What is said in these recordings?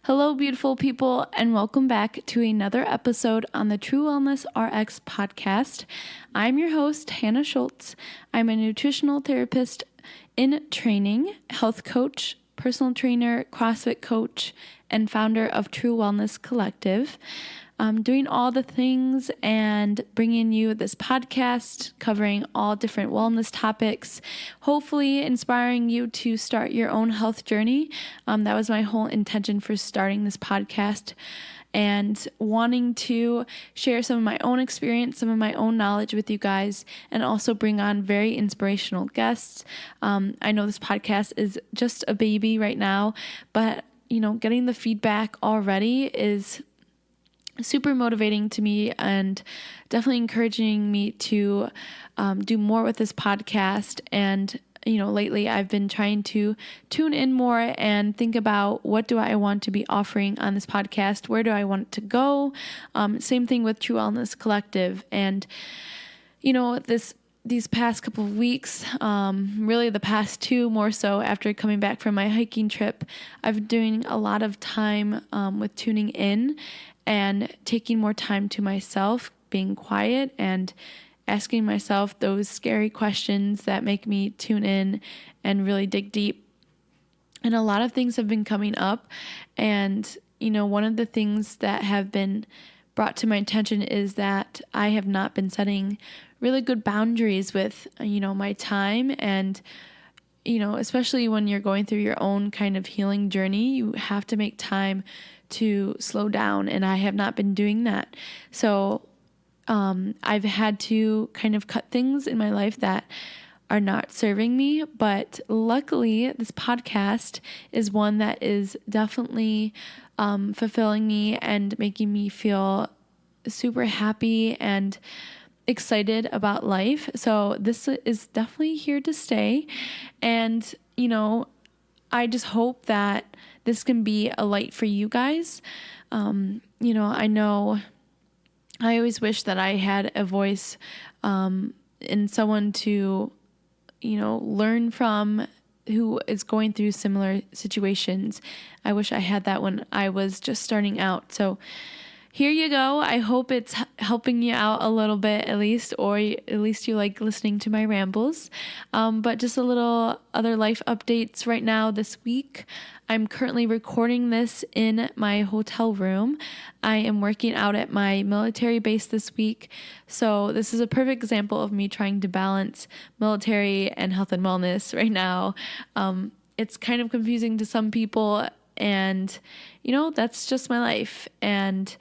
Hello, beautiful people, and welcome back to another episode on the True Wellness RX podcast. I'm your host, Hanna Schultz. I'm a nutritional therapist in training, health coach, personal trainer, CrossFit coach, and founder of True Wellness Collective. I'm doing all the things and bringing you this podcast covering all different wellness topics, hopefully inspiring you to start your own health journey. That was my whole intention for starting this podcast, and wanting to share some of my own experience, some of my own knowledge with you guys, and also bring on very inspirational guests. I know this podcast is just a baby right now, but getting the feedback already is super motivating to me and definitely encouraging me to do more with this podcast. And lately I've been trying to tune in more and think about what do I want to be offering on this podcast? Where do I want it to go? Same thing with True Wellness Collective. And these past couple of weeks, really the past two more so after coming back from my hiking trip, I've been doing a lot of time with tuning in and taking more time to myself, being quiet and asking myself those scary questions that make me tune in and really dig deep. And a lot of things have been coming up. And, one of the things that have been brought to my attention is that I have not been setting really good boundaries with, my time. And, especially when you're going through your own kind of healing journey, you have to make time to slow down, and I have not been doing that. So I've had to kind of cut things in my life that are not serving me, but luckily this podcast is one that is definitely fulfilling me and making me feel super happy and excited about life. So this is definitely here to stay, and I just hope that this can be a light for you guys. I know I always wish that I had a voice and someone to, learn from who is going through similar situations. I wish I had that when I was just starting out. So here you go. I hope it's helping you out a little bit at least, or at least you like listening to my rambles. But just a little other life updates right now this week. I'm currently recording this in my hotel room. I am working out at my military base this week. So this is a perfect example of me trying to balance military and health and wellness right now. It's kind of confusing to some people, and that's just my life, and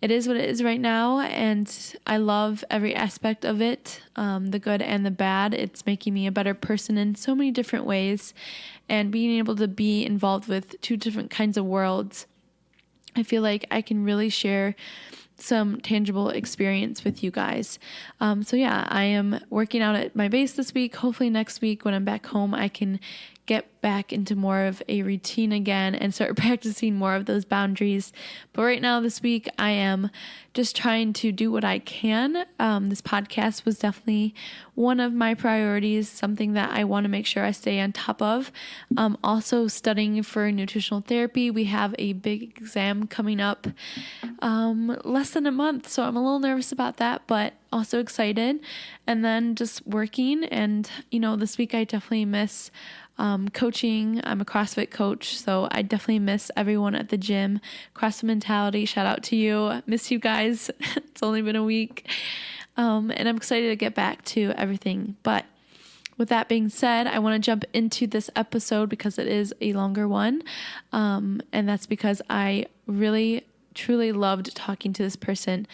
it is what it is right now, and I love every aspect of it, the good and the bad. It's making me a better person in so many different ways, and being able to be involved with two different kinds of worlds, I feel like I can really share some tangible experience with you guys. So yeah, I am working out at my base this week. Hopefully next week when I'm back home, I can get back into more of a routine again and start practicing more of those boundaries. But right now this week, I am just trying to do what I can. This podcast was definitely one of my priorities, something that I want to make sure I stay on top of. Also studying for nutritional therapy. We have a big exam coming up less than a month, so I'm a little nervous about that, but also excited. And then just working, and this week I definitely miss coaching. I'm a CrossFit coach, so I definitely miss everyone at the gym. CrossFit mentality, shout out to you. Miss you guys. It's only been a week. And I'm excited to get back to everything. But with that being said, I want to jump into this episode because it is a longer one. And that's because I really truly loved talking to this person.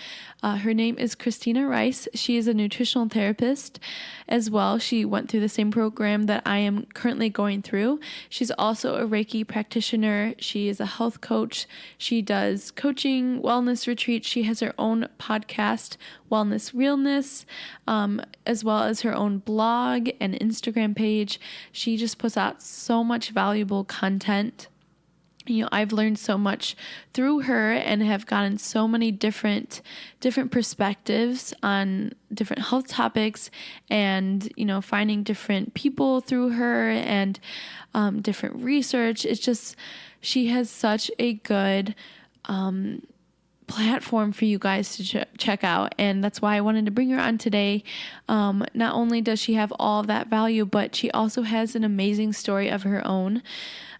Her name is Christina Rice. She is a nutritional therapist as well. She went through the same program that I am currently going through. She's also a Reiki practitioner. She is a health coach. She does coaching, wellness retreats. She has her own podcast, Wellness Realness, as well as her own blog and Instagram page. She just puts out so much valuable content. I've learned so much through her and have gotten so many different perspectives on different health topics, and, finding different people through her and different research. It's just, she has such a good platform for you guys to check out, and that's why I wanted to bring her on today. Not only does she have all of that value, but she also has an amazing story of her own.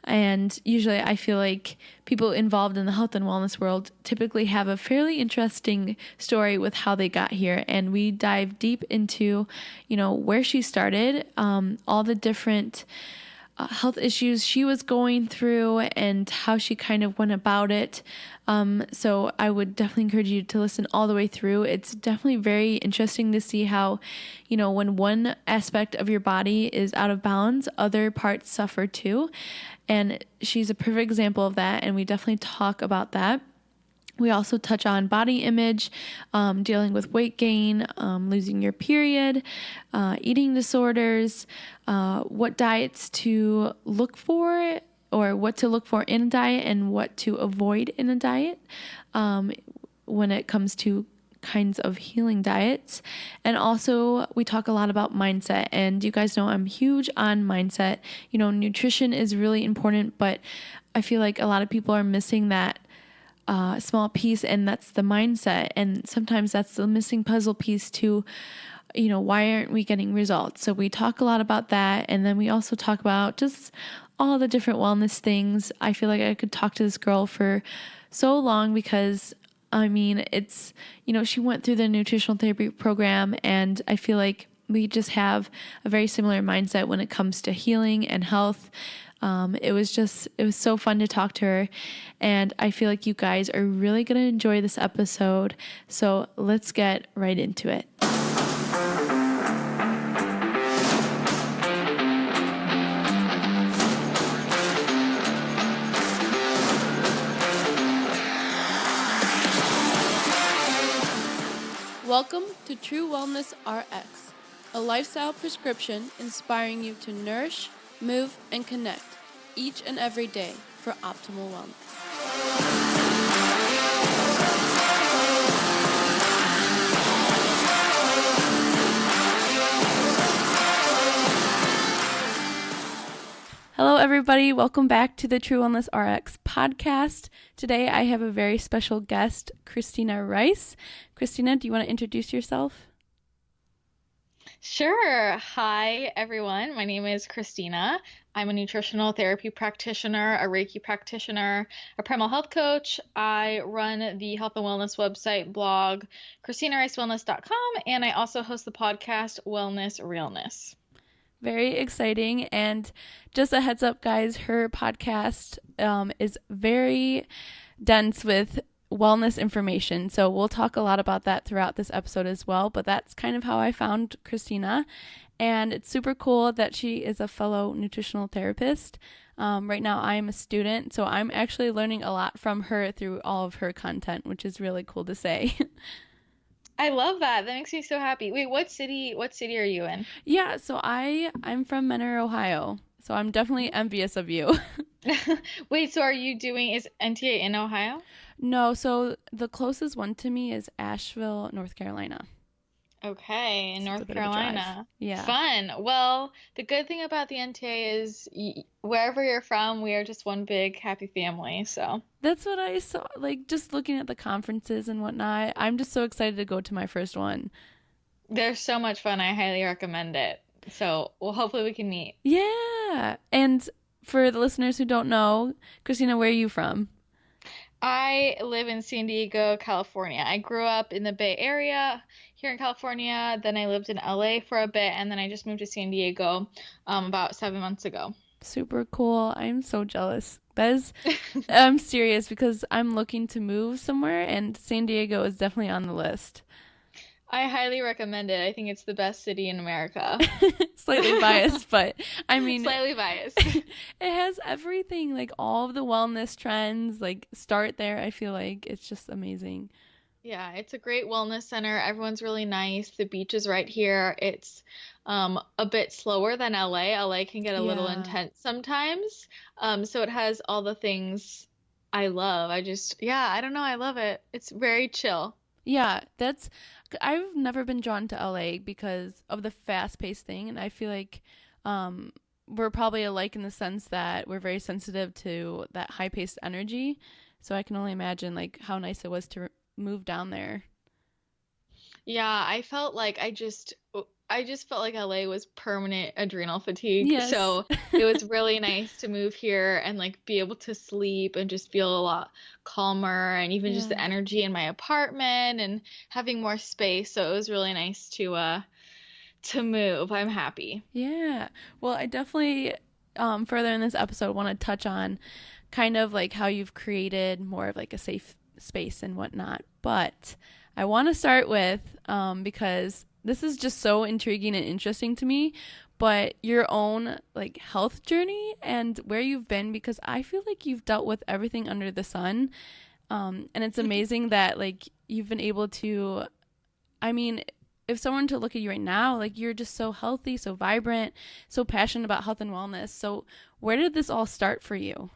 And usually I feel like people involved in the health and wellness world typically have a fairly interesting story with how they got here. And we dive deep into, where she started, all the different health issues she was going through and how she kind of went about it. So I would definitely encourage you to listen all the way through. It's definitely very interesting to see how, when one aspect of your body is out of balance, other parts suffer too. And she's a perfect example of that. And we definitely talk about that. We also touch on body image, dealing with weight gain, losing your period, eating disorders, what diets to look for, or what to look for in a diet and what to avoid in a diet when it comes to kinds of healing diets. And also we talk a lot about mindset, and you guys know I'm huge on mindset. Nutrition is really important, but I feel like a lot of people are missing that small piece, and that's the mindset. And sometimes that's the missing puzzle piece to, why aren't we getting results? So we talk a lot about that. And then we also talk about just all the different wellness things. I feel like I could talk to this girl for so long because it's, she went through the Nutritional Therapy Program, and I feel like we just have a very similar mindset when it comes to healing and health. It was so fun to talk to her, and I feel like you guys are really going to enjoy this episode. So let's get right into it. Welcome to True Wellness RX, a lifestyle prescription inspiring you to nourish, move, and connect each and every day for optimal wellness. Hello, everybody. Welcome back to the True Wellness RX podcast. Today, I have a very special guest, Christina Rice. Christina, do you want to introduce yourself? Sure. Hi, everyone. My name is Christina. I'm a nutritional therapy practitioner, a Reiki practitioner, a Primal Health Coach. I run the health and wellness website blog, ChristinaRiceWellness.com, and I also host the podcast Wellness Realness. Very exciting. And just a heads up, guys, her podcast is very dense with wellness information. So we'll talk a lot about that throughout this episode as well. But that's kind of how I found Christina. And it's super cool that she is a fellow nutritional therapist. Right now I'm a student, so I'm actually learning a lot from her through all of her content, which is really cool to say. I love that. That makes me so happy. Wait, what city are you in? Yeah, so I'm from Menor, Ohio. So I'm definitely envious of you. Wait, so is NTA in Ohio? No, so the closest one to me is Asheville, North Carolina. Okay, in North Carolina. Yeah. Fun. Well, the good thing about the NTA is wherever you're from, we are just one big happy family. So that's what I saw, like just looking at the conferences and whatnot. I'm just so excited to go to my first one. They're so much fun. I highly recommend it. So, well, hopefully we can meet. Yeah. And for the listeners who don't know, Christina, where are you from? I live in San Diego, California. I grew up in the Bay Area here in California. Then I lived in LA for a bit, and then I just moved to San Diego about 7 months ago. Super cool. I'm so jealous. I'm serious because I'm looking to move somewhere, and San Diego is definitely on the list. I highly recommend it. I think it's the best city in America. Slightly biased, but I mean, slightly biased. It has everything, like all of the wellness trends, like start there. I feel like it's just amazing. Yeah, it's a great wellness center. Everyone's really nice. The beach is right here. It's a bit slower than LA. LA can get a little Yeah. intense sometimes. So it has all the things I love. Yeah, I don't know. I love it. It's very chill. Yeah, I've never been drawn to LA because of the fast-paced thing, and I feel like um we're probably alike in the sense that we're very sensitive to that high-paced energy. So I can only imagine like how nice it was to move down there. Yeah, I just felt like LA was permanent adrenal fatigue. Yes. So it was really nice to move here and like be able to sleep and just feel a lot calmer and even just the Yeah. energy in my apartment and having more space. So it was really nice to move. I'm happy. Yeah. Well, I definitely further in this episode want to touch on kind of like how you've created more of like a safe space and whatnot. But I want to start with because this is just so intriguing and interesting to me, but your own like health journey and where you've been because I feel like you've dealt with everything under the sun. And it's amazing that like you've been able to, I mean, if someone to look at you right now, like you're just so healthy, so vibrant, so passionate about health and wellness. So where did this all start for you?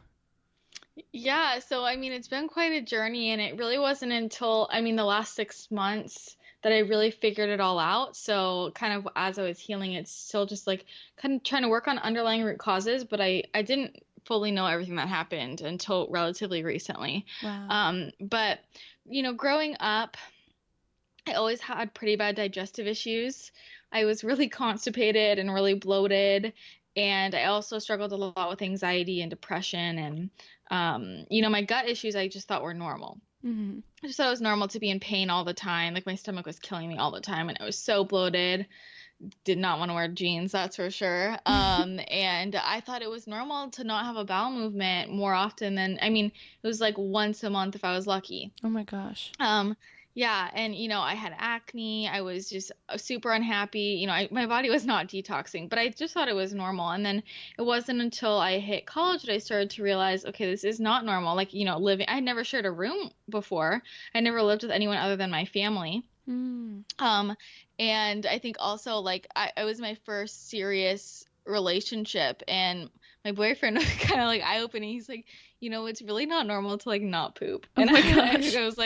Yeah, so I mean, it's been quite a journey, and it really wasn't until, I mean, the last 6 months that I really figured it all out. So, kind of as I was healing, it's still just like kind of trying to work on underlying root causes, but I didn't fully know everything that happened until relatively recently. Wow. But, growing up, I always had pretty bad digestive issues. I was really constipated and really bloated. And I also struggled a lot with anxiety and depression. And, my gut issues I just thought were normal. Mm-hmm. I just thought it was normal to be in pain all the time. Like my stomach was killing me all the time. And I was so bloated. Did not want to wear jeans, that's for sure. And I thought it was normal to not have a bowel movement more often than, I mean, it was like once a month if I was lucky. Oh my gosh. Um, yeah, and I had acne. I was just super unhappy. My body was not detoxing, but I just thought it was normal. And then it wasn't until I hit college that I started to realize, okay, this is not normal. Like, living, I had never shared a room before. I never lived with anyone other than my family. Mm. Um, and I think also like I was my first serious relationship, and my boyfriend was kind of like eye-opening. He's like, it's really not normal to like not poop. Oh And my I gosh. was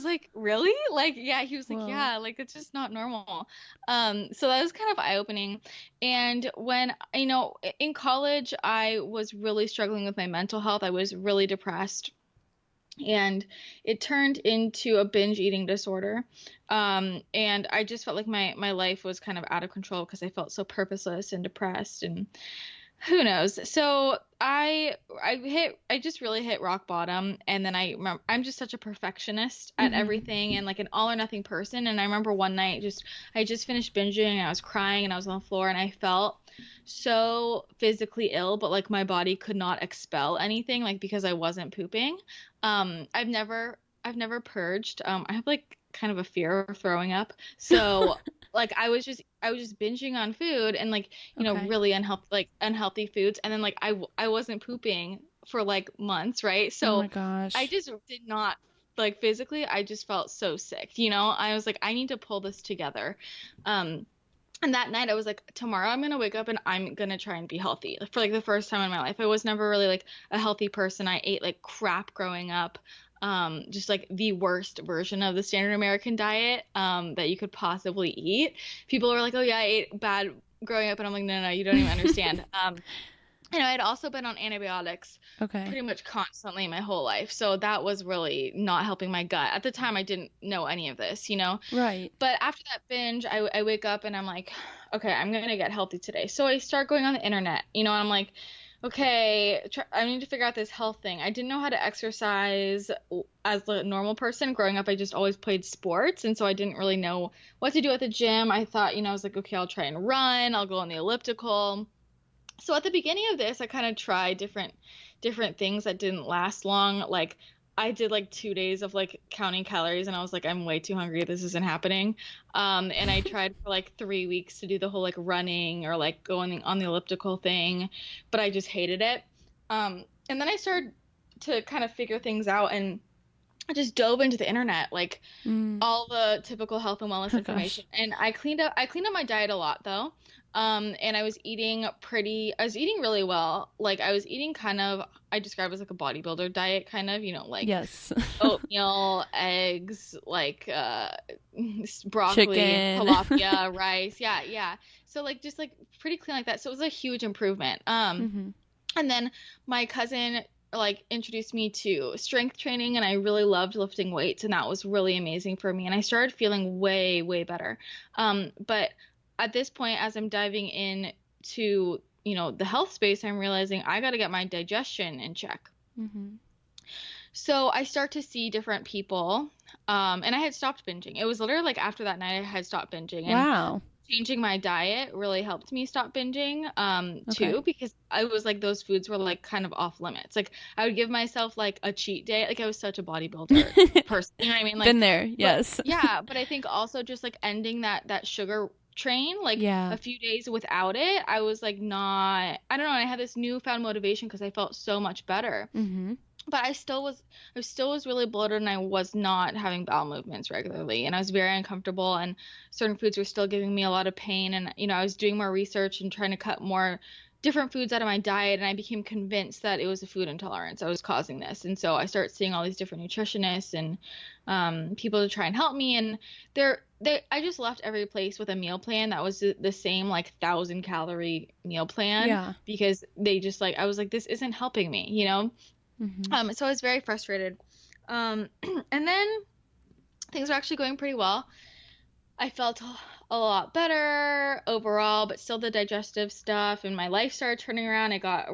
like, really? Like, yeah, he was like, Whoa. yeah, like it's just not normal. So that was kind of eye-opening. And when, in college, I was really struggling with my mental health. I was really depressed, and it turned into a binge eating disorder. And I just felt like my life was kind of out of control because I felt so purposeless and depressed, and who knows. So I just really hit rock bottom. And then I remember, I'm just such a perfectionist at Mm-hmm. everything and like an all or nothing person. And I remember one night, I just finished binging and I was crying and I was on the floor and I felt so physically ill, but like my body could not expel anything, like because I wasn't pooping. I've never purged. I have like kind of a fear of throwing up. So like I was just binging on food and like, Okay. really unhealthy foods. And then like I wasn't pooping for like months, right? Oh So my I gosh. just did not, like, physically, I just felt so sick. I was like, I need to pull this together. Um, and that night I was like, tomorrow I'm gonna wake up and I'm gonna try and be healthy. Like, for like the first time in my life. I was never really like a healthy person. I ate like crap growing up. Just like the worst version of the standard American diet that you could possibly eat. People were like, oh yeah, I ate bad growing up, and I'm like, no, no, you don't even understand. I'd also been on antibiotics Okay. pretty much constantly my whole life. So that was really not helping my gut. At the time, I didn't know any of this. Right. But after that binge, I wake up and I'm like, okay, I'm gonna get healthy today. So I start going on the internet, and I'm like, okay, I need to figure out this health thing. I didn't know how to exercise as a normal person. Growing up, I just always played sports, and so I didn't really know what to do at the gym. I thought, I was like, okay, I'll try and run. I'll go on the elliptical. So at the beginning of this, I kind of tried different things that didn't last long. Like I did like 2 days of like counting calories, and I was like, I'm way too hungry. This isn't happening. And I tried for like 3 weeks to do the whole like running or like going on the elliptical thing, but I just hated it. And then I started to kind of figure things out, and I just dove into the internet, like Mm. all the typical health and wellness Oh information. gosh. And I cleaned up my diet a lot though. And I was eating really well. Like I was eating kind of, I describe it as like a bodybuilder diet kind of, like Yes. oatmeal, eggs, like broccoli, Chicken. tilapia, rice. Yeah, yeah. So like just like pretty clean like that. So it was a huge improvement. Hmm. And then my cousin like introduced me to strength training and I really loved lifting weights and that was really amazing for me and I started feeling way, way better. But at this point, as I'm diving in to, the health space, I'm realizing I got to get my digestion in check. Hmm. So I start to see different people, and I had stopped binging. It was literally like after that night I had stopped binging, and Wow. changing my diet really helped me stop binging, Okay. too, because I was like those foods were like kind of off limits. Like I would give myself like a cheat day. Like I was such a bodybuilder person, you know what I mean? Like, Been there. but Yes. yeah, but I think also just like ending that sugar train, like Yeah. a few days without it, I was like not, I don't know, and I had this newfound motivation because I felt so much better. Hmm. But I still was really bloated and I was not having bowel movements regularly and I was very uncomfortable and certain foods were still giving me a lot of pain and I was doing more research and trying to cut more different foods out of my diet and I became convinced that it was a food intolerance that was causing this. And so I started seeing all these different nutritionists and people to try and help me and I just left every place with a meal plan that was the same like 1,000 calorie meal plan Yeah. because they just like I was like this isn't helping me, you know? Hmm. So I was very frustrated. And then things were actually going pretty well. I felt a lot better overall, but still the digestive stuff and my life started turning around. I got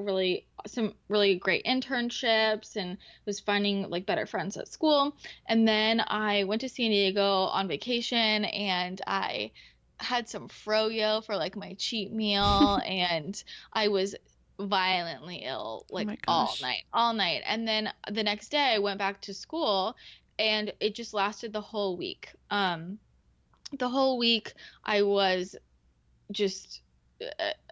some really great internships and was finding like better friends at school. And then I went to San Diego on vacation and I had some froyo for like my cheat meal and I was violently ill Oh like my gosh. all night. And then the next day I went back to school and it just lasted the whole week. The whole week I was just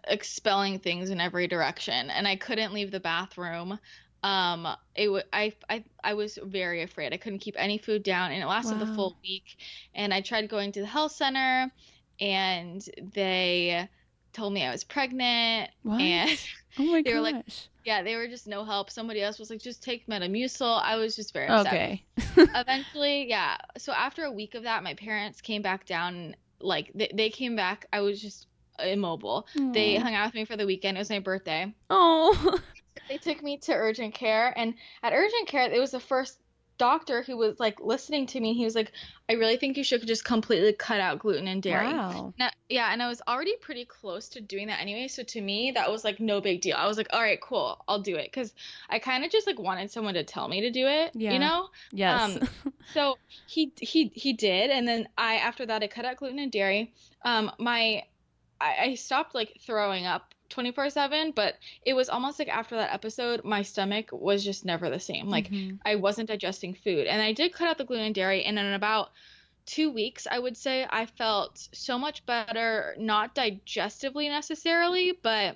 expelling things in every direction and I couldn't leave the bathroom. I was very afraid. I couldn't keep any food down and it lasted the Wow. full week. And I tried going to the health center and they told me I was pregnant and What? Oh my they were like, gosh. yeah, they were just no help. Somebody else was like, just take Metamucil. I was just very upset. Okay. Eventually, yeah. So after a week of that, my parents came back down and like they came back. I was just immobile. They Oh. hung out with me for the weekend. It was my birthday. Oh. They took me to urgent care, and at urgent care, it was the first doctor who was like listening to me. He was like, "I really think you should just completely cut out gluten and dairy." Wow. Now, yeah, and I was already pretty close to doing that anyway, so to me, that was like no big deal. I was like, "All right, cool, I'll do it," because I kind of just like wanted someone to tell me to do it, you Yeah. know? Yes. Um, so he did, and then after that I cut out gluten and dairy. My I stopped like throwing up 24/7, but it was almost like after that episode, my stomach was just never the same. Like Hmm. I wasn't digesting food. And I did cut out the gluten and dairy, and in about 2 weeks, I would say I felt so much better, not digestively necessarily, but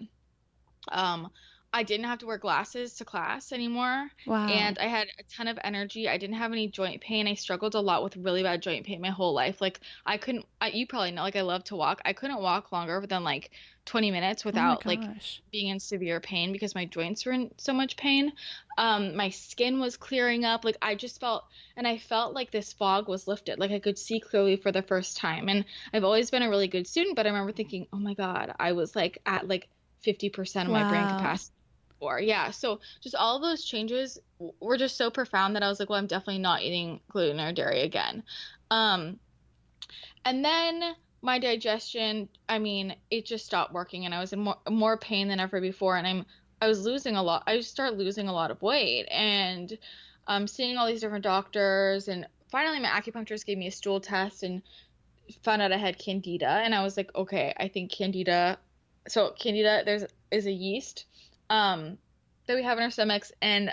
um, I didn't have to wear glasses to class anymore, Wow. and I had a ton of energy. I didn't have any joint pain. I struggled a lot with really bad joint pain my whole life. Like I couldn't, you probably know, like I love to walk. I couldn't walk longer than like 20 minutes Oh my without like gosh. being in severe pain because my joints were in so much pain. My skin was clearing up. Like I just felt, and I felt like this fog was lifted. Like I could see clearly for the first time. And I've always been a really good student, but I remember thinking, oh my God, I was like at like 50% of my brain Wow. capacity before. Yeah. So just all of those changes were just so profound that I was like, well, I'm definitely not eating gluten or dairy again. Um, and then my digestion, I mean, it just stopped working and I was in more pain than ever before. And I was losing a lot. I just started losing a lot of weight and seeing all these different doctors. And finally, my acupuncturist gave me a stool test and found out I had Candida. And I was like, okay, I think Candida. So Candida, is a yeast that we have in our stomachs, and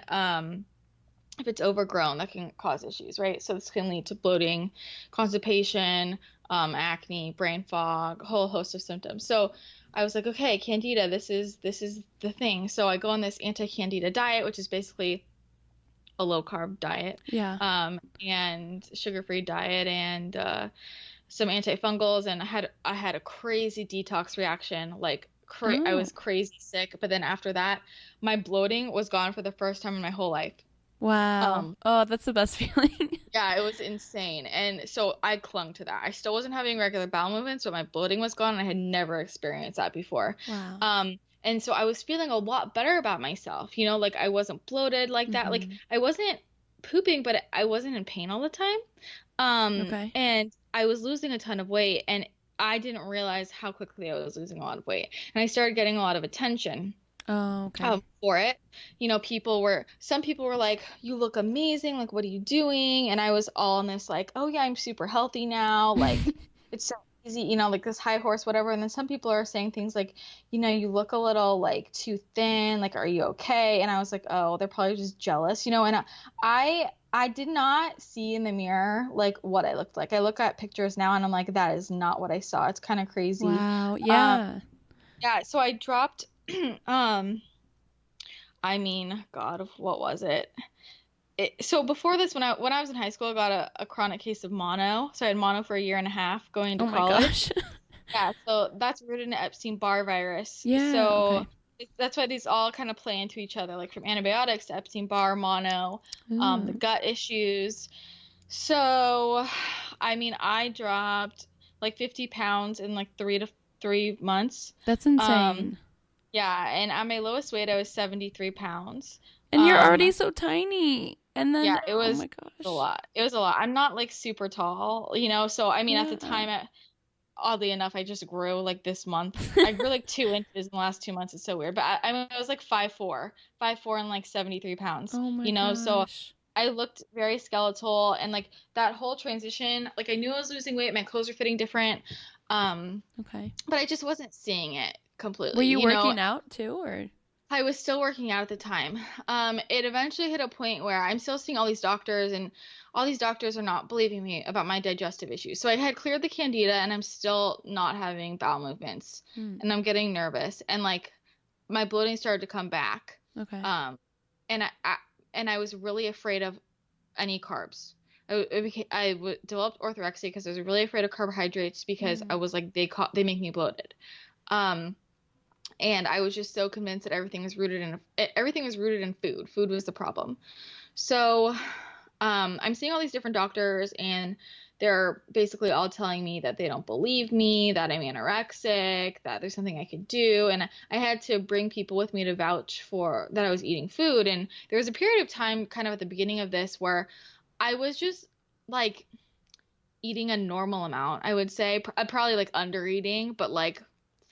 if it's overgrown, that can cause issues, right? So this can lead to bloating, constipation, acne, brain fog, a whole host of symptoms. So I was like, okay, Candida, this is the thing. So I go on this anti-Candida diet, which is basically a low carb diet, Yeah. and sugar-free diet, and some antifungals, and I had a crazy detox reaction. Like I Oh, was crazy sick, but then after that, my bloating was gone for the first time in my whole life. wow. Um, Oh, that's the best feeling. yeah, it was insane. And so I clung to that. I still wasn't having regular bowel movements, but my bloating was gone, and I had never experienced that before. Wow. And so I was feeling a lot better about myself, like I wasn't bloated like that. Like Mm-hmm. I wasn't pooping, but I wasn't in pain all the time. Okay. And I was losing a ton of weight, and I didn't realize how quickly I was losing a lot of weight. And I started getting a lot of attention Oh, okay. for it. Some people were like, "You look amazing. Like, what are you doing?" And I was all in this like, "Oh yeah, I'm super healthy now. Like, it's so easy, like this high horse, whatever." And then some people are saying things like, "You look a little like too thin. Like, are you okay?" And I was like, "Oh, they're probably just jealous." And I did not see in the mirror like what I looked like. I look at pictures now and I'm like, that is not what I saw. It's kind of crazy. Wow. Um, Yeah. yeah, so I dropped um I mean, God, what was it? So before this, when I was in high school, I got a chronic case of mono. So I had mono for a year and a half going into Oh my college. gosh. Yeah, so that's rooted in Epstein-Barr virus. Yeah. So Okay. that's why these all kind of play into each other, like from antibiotics to Epstein-Barr, mono, the Ooh, gut issues. So, I mean, I dropped like 50 pounds in like 3 months. that's Um, insane. yeah, and at my lowest weight, I was 73 pounds. And you're already Um, so tiny. And then, yeah, it oh was my a gosh. lot. It was a lot. I'm not like super tall. So I mean, at the Yeah. time, oddly enough, I just grew like this month. I grew like 2 inches in the last 2 months. It's so weird. But I mean, I was like 5'4", 5'4", and like 73 pounds, Oh my so gosh. I looked very skeletal, and like that whole transition, like I knew I was losing weight, my clothes were fitting different, um, Okay. but I just wasn't seeing it Were completely, you working out too, or? I was still working out at the time. It eventually hit a point where I'm still seeing all these doctors, and all these doctors are not believing me about my digestive issues. So I had cleared the Candida, and I'm still not having bowel movements, Hmm. and I'm getting nervous, and like my bloating started to come back. Okay. Um, and I was really afraid of any carbs. Developed orthorexia because I was really afraid of carbohydrates because I Mm. was like they make me bloated. Um, and I was just so convinced that everything was rooted in food. Food was the problem. So, I'm seeing all these different doctors, and they're basically all telling me that they don't believe me, that I'm anorexic, that there's something I could do, and I had to bring people with me to vouch for that I was eating food. And there was a period of time, kind of at the beginning of this, where I was just like eating a normal amount. I would say probably like under eating, but like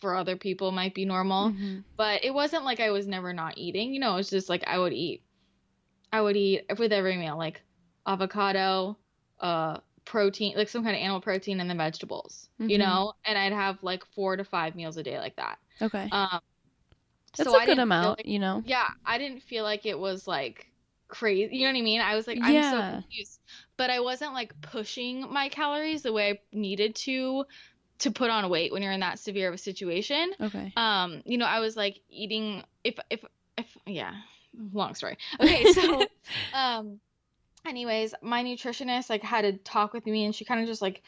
for other people might be normal. Mm-hmm. But it wasn't like I was never not eating. It was just like I would eat. I would eat with every meal, like avocado, protein, like some kind of animal protein, and then vegetables. Mm-hmm. And I'd have like 4 to 5 meals a day like that. Okay. Um, That's so a I good didn't feel amount, like, you know? yeah, I didn't feel like it was like crazy. You know what I mean? I was like, I'm so Yeah. confused, but I wasn't like pushing my calories the way I needed to put on weight when you're in that severe of a situation. Okay. I was like eating if yeah, long story. Okay, so um anyways, my nutritionist like had to talk with me, and she kind of just like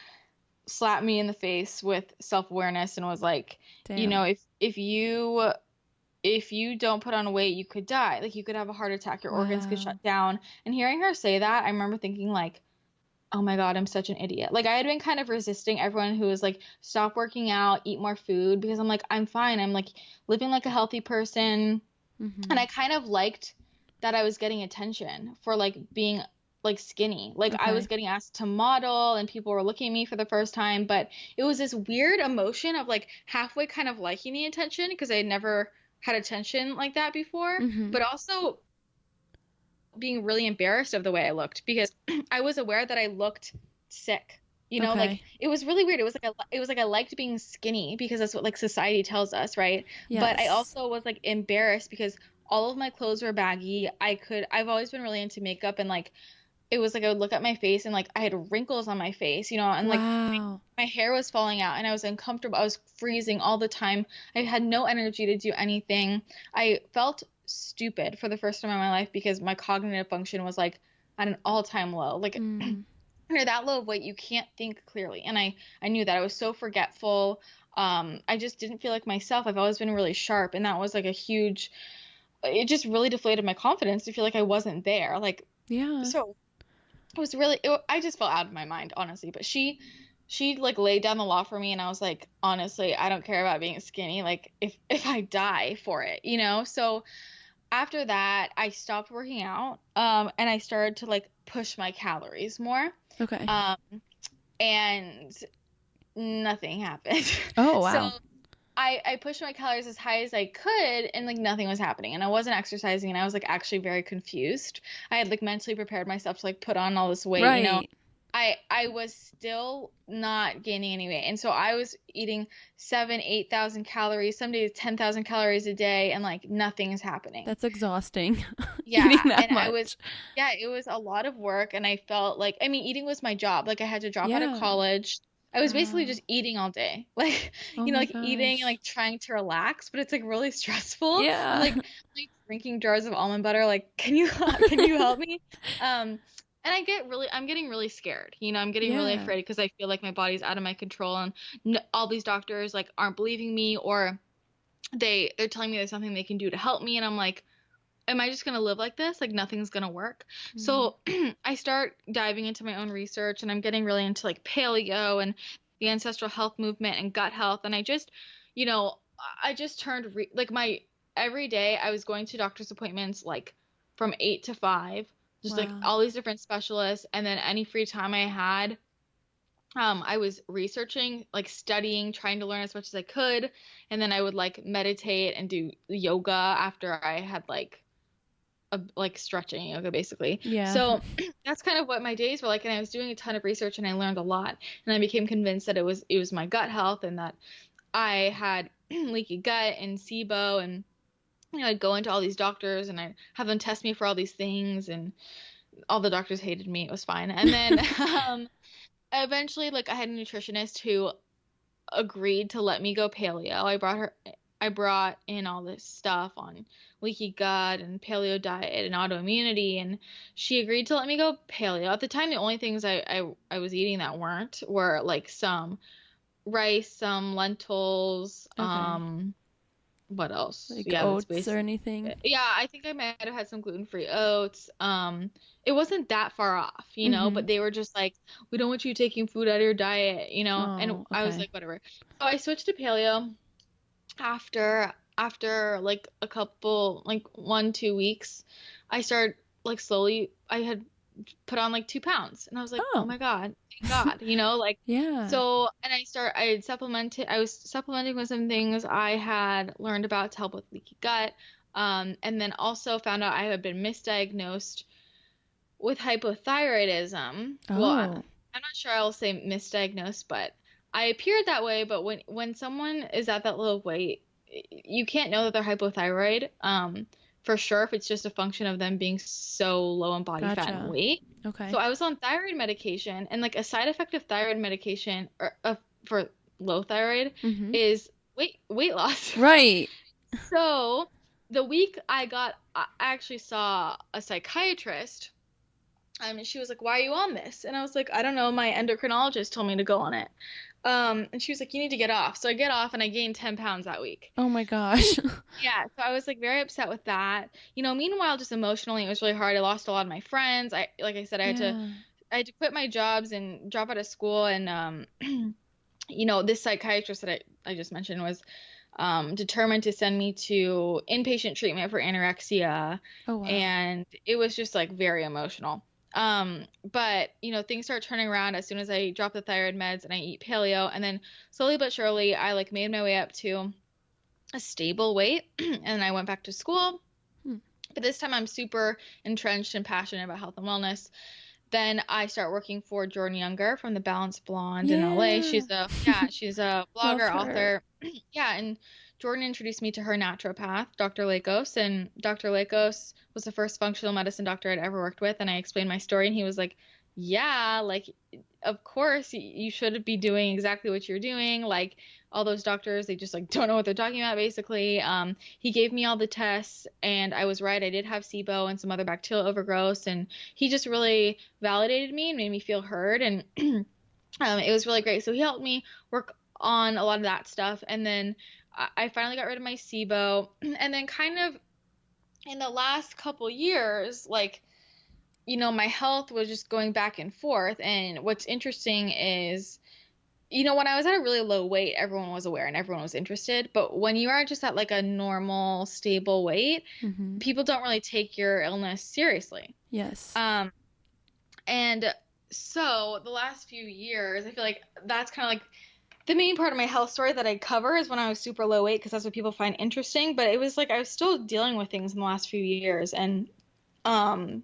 slapped me in the face with self-awareness and was like, Damn. if you don't put on weight, you could die. Like you could have a heart attack, your organs could Wow. shut down. And hearing her say that, I remember thinking like, oh my God, I'm such an idiot. Like I had been kind of resisting everyone who was like, stop working out, eat more food, because I'm like, I'm fine. I'm like living like a healthy person. And Mm-hmm. I kind of liked that I was getting attention for like being like skinny. Like I was Okay. getting asked to model, and people were looking at me for the first time, but it was this weird emotion of like halfway kind of liking the attention because I had never had attention like that before, Mm-hmm. but also being really embarrassed of the way I looked because I was aware that I looked sick. Like Okay. it was really weird. It was like I liked being skinny because that's what like society tells us, right? But I Yes. also was like embarrassed because all of my clothes were baggy. I've always been really into makeup, and like it was like I would look at my face and like I had wrinkles on my face, and like Wow. my hair was falling out, and I was uncomfortable. I was freezing all the time. I had no energy to do anything. I felt stupid for the first time in my life because my cognitive function was like at an all-time low. Like Mm. when you're that low of weight, you can't think clearly. And I knew that. I was so forgetful. I just didn't feel like myself. I've always been really sharp, and that was like a huge, it just really deflated my confidence to feel like I wasn't there. Like, Yeah. so it was really, I just felt out of my mind, honestly. But she like laid down the law for me, and I was like, honestly, I don't care about being skinny. Like if I die for it, you know? So after that, I stopped working out, and I started to like push my calories more. Okay. Um, and nothing happened. Oh, So wow. I pushed my calories as high as I could, and like nothing was happening, and I wasn't exercising, and I was like actually very confused. I had like mentally prepared myself to like put on all this weight, you know. Right. I was still not gaining any weight, and so I was eating 7,000 8,000 calories, some days 10,000 calories a day, and like nothing is happening. That's exhausting. Eating Yeah, that and I was, much. yeah, it was a lot of work, and I felt like, I mean, eating was my job. Like I had to drop out of Yeah. college. I was basically Wow. just eating all day, like, Oh you know, my like eating and gosh. like trying to relax, but it's like really stressful. Yeah. Like drinking jars of almond butter. Like, can you help me? And I'm getting really scared. You know, I'm getting really Yeah. afraid because I feel like my body's out of my control, and all these doctors like aren't believing me, or they're telling me there's something they can do to help me, and I'm like, am I just going to live like this? Like nothing's going to work. Mm. So I start diving into my own research, and I'm getting really into like paleo and the ancestral health movement and gut health. And I just, you know, I just turned like my every day I was going to doctor's appointments like from 8 to 5, just like Wow. all these different specialists. And then any free time I had, I was researching, like studying, trying to learn as much as I could. And then I would like meditate and do yoga after I had like stretching yoga basically. Yeah. So that's kind of what my days were like, and I was doing a ton of research, and I learned a lot, and I became convinced that it was my gut health, and that I had leaky gut and SIBO. And you know, I'd go into all these doctors, and I'd have them test me for all these things, and all the doctors hated me. It was fine. And then eventually, like, I had a nutritionist who agreed to let me go paleo. I brought in all this stuff on leaky gut and paleo diet and autoimmunity, and she agreed to let me go paleo. At the time, the only things I was eating that weren't were like some rice, some lentils, Okay. what else? Like Yeah, that's oats or basically anything. it. Yeah, I think I might have had some gluten-free oats. It wasn't that far off, you know, Mm-hmm. but they were just like, we don't want you taking food out of your diet, you know, and Oh, I was okay. like, whatever. So I switched to paleo after like a couple, like 1 2 weeks. I started like slowly, I had put on like 2 pounds, and I was like, oh Oh. my God, thank God, you know, like, Yeah. so, and I was supplementing with some things I had learned about to help with leaky gut. And then also found out I had been misdiagnosed with hypothyroidism. Well, Oh. I'm not sure I'll say misdiagnosed, but I appeared that way. But when someone is at that low weight, you can't know that they're hypothyroid, for sure, if it's just a function of them being so low in body fat and Gotcha. weight. So Okay. I was on thyroid medication, and like a side effect of thyroid medication, or for low thyroid, Mm-hmm. is weight loss. Right. So the week I actually saw a psychiatrist, and she was like, "Why are you on this?" And I was like, "I don't know. My endocrinologist told me to go on it." And she was like, "You need to get off." So I get off, and I gained 10 pounds that week. Oh my gosh. Yeah, so I was like very upset with that. You know, meanwhile, just emotionally, it was really hard. I lost a lot of my friends. Like I said, Yeah. I had to quit my jobs and drop out of school. And you know, this psychiatrist that I just mentioned was determined to send me to inpatient treatment for anorexia, Oh wow. and it was just like very emotional. But you know, things start turning around as soon as I drop the thyroid meds and I eat paleo, and then slowly but surely I like made my way up to a stable weight, and I went back to school. Hmm. But this time I'm super entrenched and passionate about health and wellness. Then I start working for Jordan Younger from the Balanced Blonde in LA. Yeah. She's a Love blogger, her. author. Yeah, and Jordan introduced me to her naturopath, Dr. Lakos, and Dr. Lakos was the first functional medicine doctor I'd ever worked with, and I explained my story, and he was like, yeah, like, of course you should be doing exactly what you're doing. Like all those doctors, they just like don't know what they're talking about, basically. He gave me all the tests and I was right. I did have SIBO and some other bacterial overgrowth, and he just really validated me and made me feel heard. And it was really great. So he helped me work on a lot of that stuff. And then I finally got rid of my SIBO. And then kind of in the last couple years, like, my health was just going back and forth. And what's interesting is, when I was at a really low weight, everyone was aware and everyone was interested. But when you are just at like a normal, stable weight, Mm-hmm. people don't really take your illness seriously. Yes. And so the last few years, I feel like that's kind of like the main part of my health story that I cover is when I was super low weight because that's what people find interesting. But it was like I was still dealing with things in the last few years. And um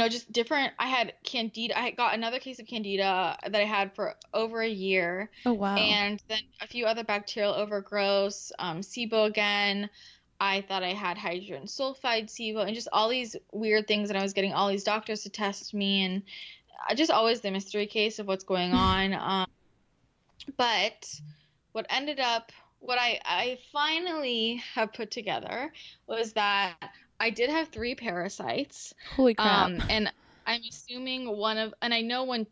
just different. I had Candida. I got another case of Candida that I had for over a year, Oh, wow. and then a few other bacterial overgrowths, SIBO again. I thought I had hydrogen sulfide SIBO, and just all these weird things that I was getting all these doctors to test me, and just always the mystery case of what's going on. But what I finally have put together was that I did have three parasites. Holy crap. And I'm assuming and I know when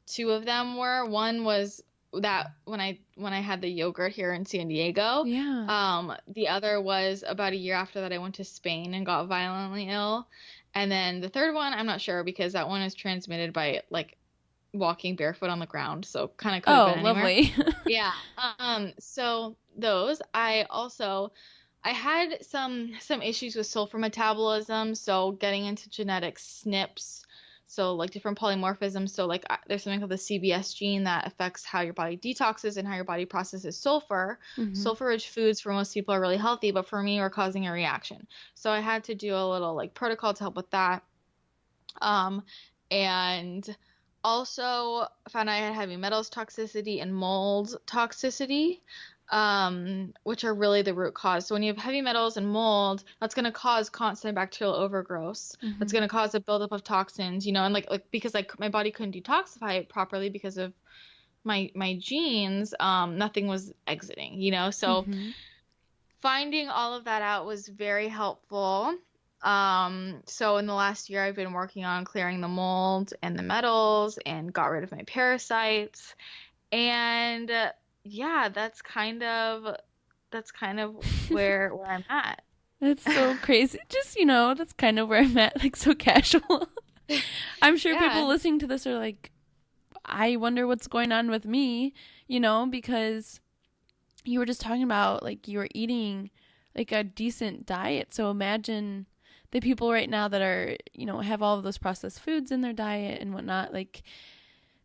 two of them were, one was that when I had the yogurt here in San Diego. Yeah. The other was about a year after that I went to Spain and got violently ill. And then the third one, I'm not sure because that one is transmitted by like walking barefoot on the ground, so kind of could have Oh, been anywhere. lovely. Yeah. So those I had some issues with sulfur metabolism, so getting into genetic SNPs, so like different polymorphisms. So like there's something called the CBS gene that affects how your body detoxes and how your body processes sulfur. Mm-hmm. Sulfur-rich foods for most people are really healthy, but for me were causing a reaction. So I had to do a little like protocol to help with that. And also found I had heavy metals toxicity and mold toxicity, which are really the root cause. So when you have heavy metals and mold, that's going to cause constant bacterial overgrowth. That's Mm-hmm. going to cause a buildup of toxins, and like because like my body couldn't detoxify it properly because of my genes, nothing was exiting. So Mm-hmm. finding all of that out was very helpful. So in the last year, I've been working on clearing the mold and the metals and got rid of my parasites. And yeah, that's kind of where I'm at. That's so crazy. Just, that's kind of where I'm at, like so casual. I'm sure Yeah. people listening to this are like, I wonder what's going on with me, because you were just talking about like you were eating like a decent diet. So imagine the people right now that are, have all of those processed foods in their diet and whatnot, like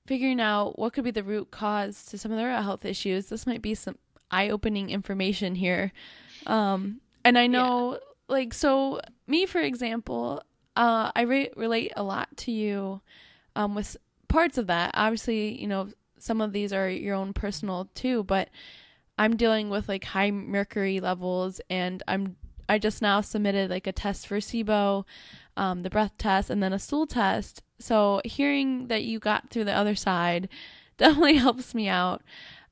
figuring out what could be the root cause to some of their health issues. This might be some eye-opening information here. And I Yeah. know, like, so me, for example, I relate a lot to you with parts of that. Obviously, some of these are your own personal too, but I'm dealing with like high mercury levels, and I just now submitted like a test for SIBO, the breath test, and then a stool test. So hearing that you got through the other side definitely helps me out.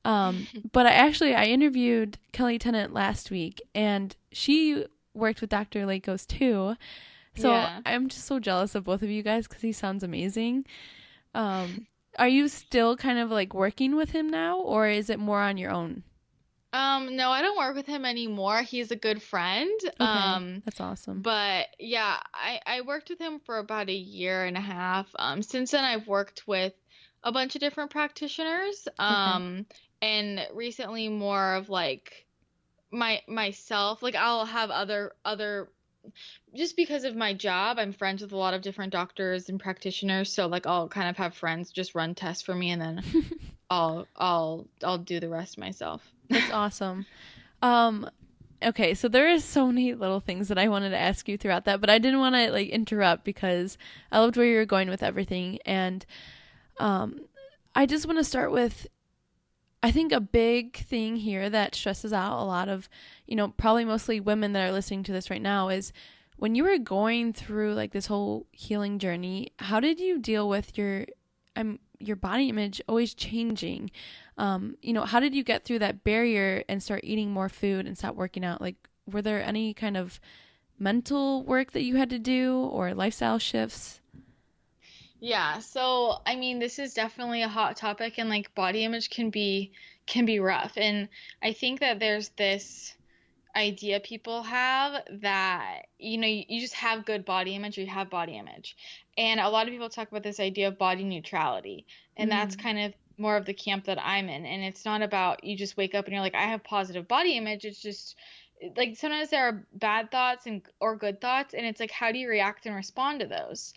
But I interviewed Kelly Tennant last week, and she worked with Dr. Lakos too. So Yeah. I'm just so jealous of both of you guys because he sounds amazing. Are you still kind of like working with him now, or is it more on your own? No, I don't work with him anymore. He's a good friend. Okay, that's awesome. But yeah, I worked with him for about a year and a half. Since then I've worked with a bunch of different practitioners. Okay. And recently more of like myself. Like I'll have other just because of my job, I'm friends with a lot of different doctors and practitioners. So like I'll kind of have friends just run tests for me and then I'll do the rest myself. That's awesome. Um, okay, so there is so many little things that I wanted to ask you throughout that, but I didn't want to like interrupt because I loved where you were going with everything. And I just want to start with, I think a big thing here that stresses out a lot of, probably mostly women that are listening to this right now is when you were going through like this whole healing journey, how did you deal with your body image always changing? How did you get through that barrier and start eating more food and stop working out? Like, were there any kind of mental work that you had to do or lifestyle shifts? Yeah, so I mean, this is definitely a hot topic, and like body image can be rough. And I think that there's this idea people have that, you just have good body image or you have body image. And a lot of people talk about this idea of body neutrality, and that's Mm, kind of more of the camp that I'm in. And it's not about you just wake up and you're like, I have positive body image. It's just like sometimes there are bad thoughts and or good thoughts, and it's like how do you react and respond to those?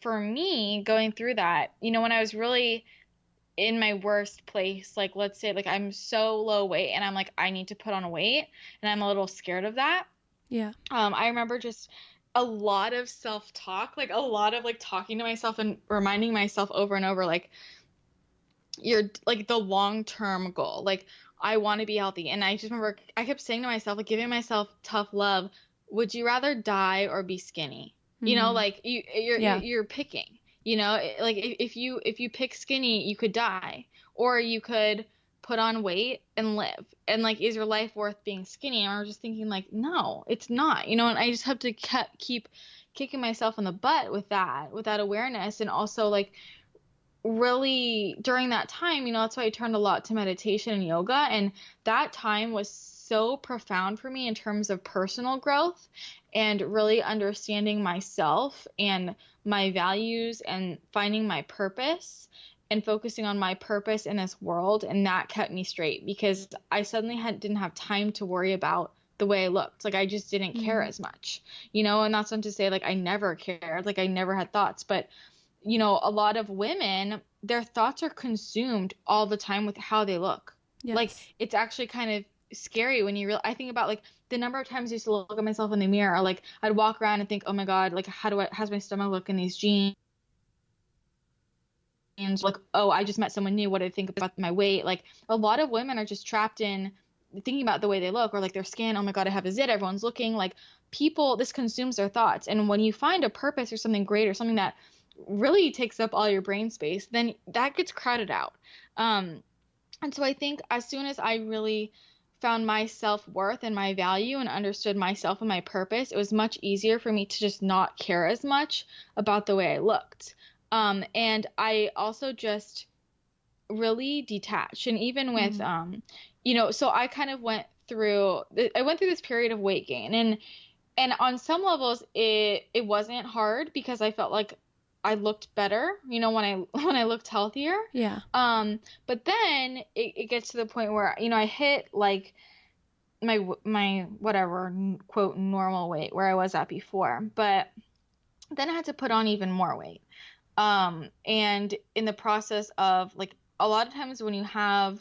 For me, going through that, when I was really in my worst place, like let's say like I'm so low weight and I'm like I need to put on weight and I'm a little scared of that. yeah. I remember just a lot of self-talk, like a lot of like talking to myself and reminding myself over and over like you're like the long-term goal. Like I want to be healthy. And I just remember I kept saying to myself, like giving myself tough love, would you rather die or be skinny? Mm, Like you're yeah. you're picking. Like if you pick skinny, you could die, or you could put on weight and live. And like, is your life worth being skinny? And I was just thinking like, no, it's not. And I just have to keep kicking myself in the butt with that awareness. And also like really during that time, that's why I turned a lot to meditation and yoga. And that time was so profound for me in terms of personal growth and really understanding myself and my values and finding my purpose and focusing on my purpose in this world. And that kept me straight because I suddenly didn't have time to worry about the way I looked. Like I just didn't care Mm, as much, and that's not to say like I never cared, like I never had thoughts, but a lot of women, their thoughts are consumed all the time with how they look. Like yes. it's actually kind of scary when I think about like the number of times I used to look at myself in the mirror, or like I'd walk around and think, oh my God, like how's my stomach look in these jeans? Like, oh, I just met someone new. What do I think about my weight? Like a lot of women are just trapped in thinking about the way they look or like their skin. Oh my God, I have a zit. Everyone's looking like people, this consumes their thoughts. And when you find a purpose or something great or something that really takes up all your brain space, then that gets crowded out. Um, and so I think as soon as I really found my self-worth and my value and understood myself and my purpose, it was much easier for me to just not care as much about the way I looked. And I also just really detached. And even with, Mm, so I went through this period of weight gain, and on some levels it wasn't hard because I felt like I looked better, when I when I looked healthier. yeah. But then it gets to the point where, I hit like my whatever quote normal weight where I was at before. But then I had to put on even more weight. And in the process of like a lot of times when you have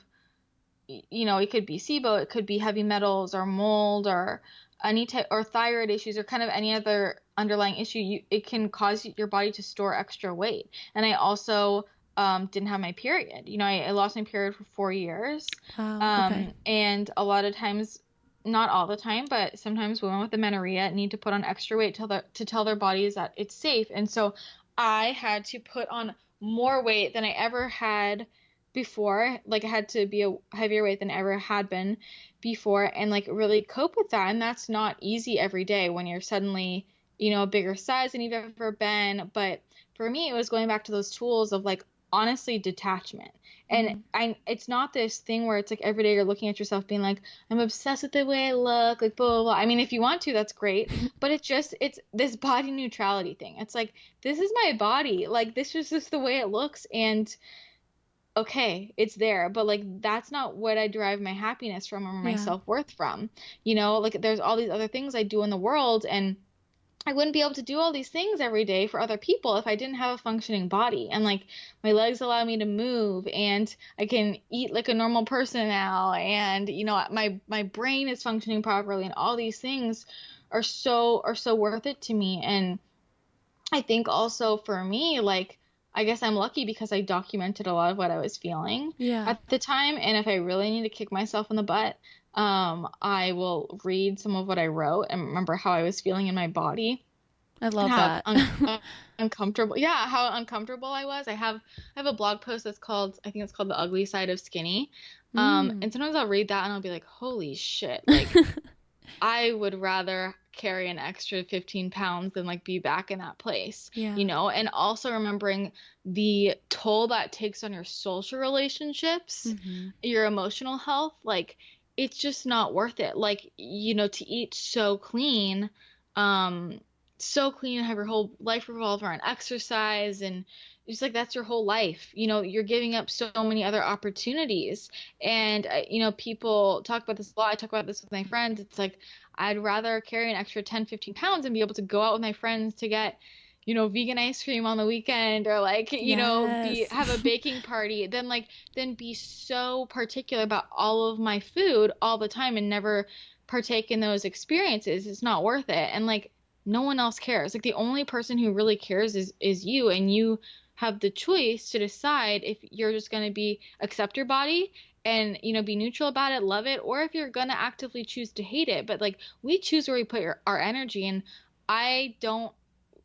it could be SIBO, it could be heavy metals or mold or any type or thyroid issues or kind of any other underlying issue, it can cause your body to store extra weight. And I also didn't have my period. I lost my period for 4 years. Wow. Okay. And a lot of times, not all the time, but sometimes women with amenorrhea need to put on extra weight to tell their bodies that it's safe. And so I had to put on more weight than I ever had before. Like I had to be a heavier weight than I ever had been before and like really cope with that. And that's not easy every day when you're suddenly, a bigger size than you've ever been. But for me, it was going back to those tools of like honestly detachment. And Mm, it's not this thing where it's like every day you're looking at yourself being like, I'm obsessed with the way I look, like blah, blah, blah. I mean, if you want to, that's great. But it's this body neutrality thing. It's like, this is my body. Like, this is just the way it looks. And okay, it's there, but like that's not what I derive my happiness from or my yeah. self-worth from. Like there's all these other things I do in the world, and I wouldn't be able to do all these things every day for other people if I didn't have a functioning body. And like my legs allow me to move and I can eat like a normal person now, and my brain is functioning properly, and all these things are so worth it to me. And I think also for me, like, I guess I'm lucky because I documented a lot of what I was feeling Yeah. at the time. And if I really need to kick myself in the butt, I will read some of what I wrote and remember how I was feeling in my body I and love how that. uncomfortable, yeah, how uncomfortable I was. I have a blog post that's called, I think it's called The Ugly Side of Skinny. Mm. And sometimes I'll read that and I'll be like, holy shit, like I would rather carry an extra 15 pounds than like be back in that place, Yeah. and also remembering the toll that takes on your social relationships, Hmm. your emotional health, like it's just not worth it. Like, to eat um, so clean, have your whole life revolve around exercise and it's like that's your whole life. You're giving up so many other opportunities. And, people talk about this a lot. I talk about this with my friends. It's like, I'd rather carry an extra 10, 15 pounds and be able to go out with my friends to get, vegan ice cream on the weekend or like, Yes. have a baking party than be so particular about all of my food all the time and never partake in those experiences. It's not worth it. And like, no one else cares. Like the only person who really cares is you, and you have the choice to decide if you're just going to be accept your body and be neutral about it, love it, or if you're going to actively choose to hate it. But like we choose where we put our energy, and I don't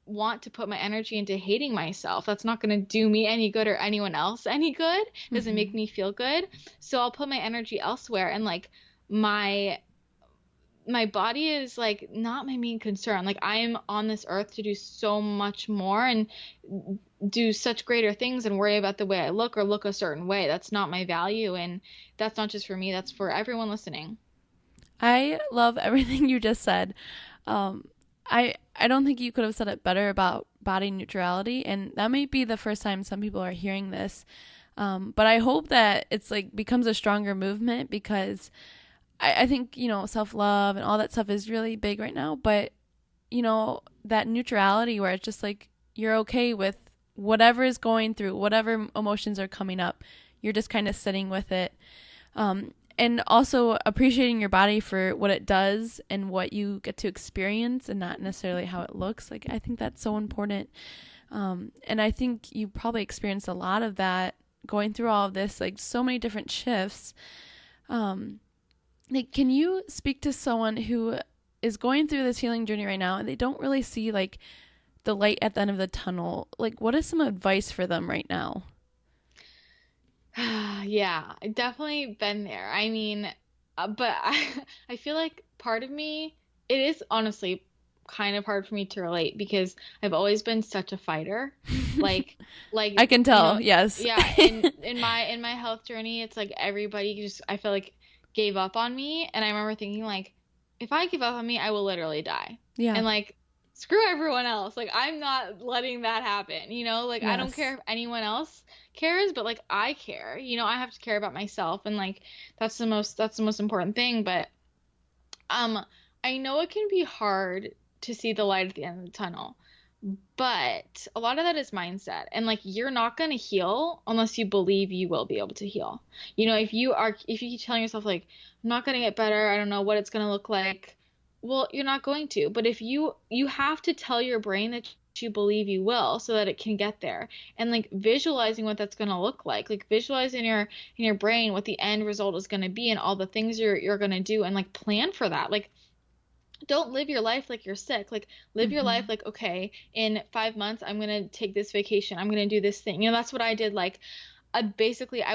want to put my energy into hating myself. That's not going to do me any good or anyone else any good. Doesn't make Hmm. me feel good. So I'll put my energy elsewhere, and like my my body is like not my main concern. Like I am on this earth to do so much more and do such greater things and worry about the way I look or look a certain way. That's not my value, and that's not just for me, that's for everyone listening. I love everything you just said. Um, I don't think you could have said it better about body neutrality, and that might be the first time some people are hearing this. But I hope that it's like becomes a stronger movement because I think self love and all that stuff is really big right now. But that neutrality where it's just like you're okay with whatever is going through, whatever emotions are coming up, you're just kind of sitting with it. And also appreciating your body for what it does and what you get to experience and not necessarily how it looks. Like, I think that's so important. And I think you probably experienced a lot of that going through all of this, like so many different shifts. Like, can you speak to someone who is going through this healing journey right now and they don't really see like the light at the end of the tunnel? Like, what is some advice for them right now? Yeah, I definitely been there. I mean, but I feel like part of me, it is honestly kind of hard for me to relate because I've always been such a fighter. Like, I like, can tell, yes. yeah, in my health journey, it's like everybody just, I feel like gave up on me. And I remember thinking like, if I give up on me, I will literally die. Yeah. And like, screw everyone else. Like, I'm not letting that happen, Like, I don't care Yes. if anyone else cares, but like I care. I have to care about myself, and like that's the most important thing. But um I know it can be hard to see the light at the end of the tunnel. But a lot of that is mindset. And like you're not going to heal unless you believe you will be able to heal. If you keep telling yourself like I'm not going to get better, I don't know what it's going to look like. Well, you're not going to. But if you have to tell your brain that you believe you will so that it can get there. And like visualizing what that's going to look like visualize in your brain what the end result is going to be and all the things you're going to do and like plan for that. Like don't live your life like you're sick. Like live your life Hmm. like, okay, in 5 months, I'm gonna take this vacation. I'm gonna do this thing. That's what I did. Like, I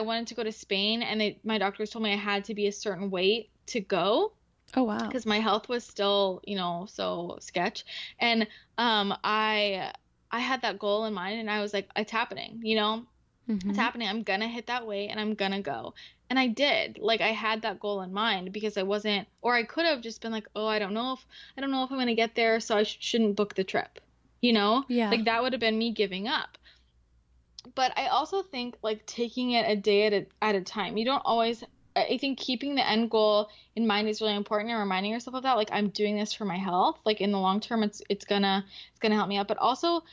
wanted to go to Spain, and my doctors told me I had to be a certain weight to go Oh, wow. because my health was still, so sketch. And I had that goal in mind, and I was like, it's happening. It's Hmm. happening. I'm gonna hit that weight and I'm gonna go. And I did. Like I had that goal in mind because I wasn't, or I could have just been like, oh, I don't know if I'm gonna get there, so I shouldn't book the trip. Yeah. Like that would have been me giving up. But I also think like taking it a day at a time. You don't always. I think keeping the end goal in mind is really important and reminding yourself of that. Like I'm doing this for my health. Like in the long term, it's gonna help me out. But also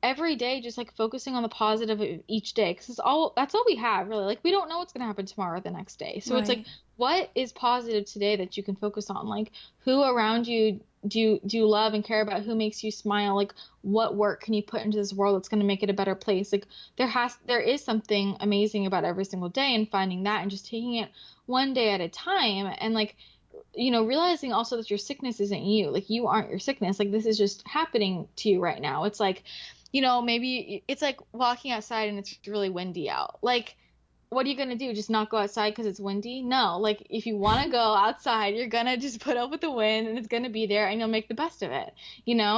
every day just like focusing on the positive of each day, because that's all we have really. Like we don't know what's going to happen tomorrow or the next day. So it's like, Right. what is positive today that you can focus on? Like who around you do you love and care about? Who makes you smile? Like what work can you put into this world that's going to make it a better place? Like there is something amazing about every single day, and finding that and just taking it one day at a time. And like, realizing also that your sickness isn't you. Like you aren't your sickness. Like this is just happening to you right now. It's like, maybe it's like walking outside and it's really windy out. Like, what are you gonna do? Just not go outside because it's windy? No. Like if you want to go outside, you're gonna just put up with the wind and it's gonna be there and you'll make the best of it.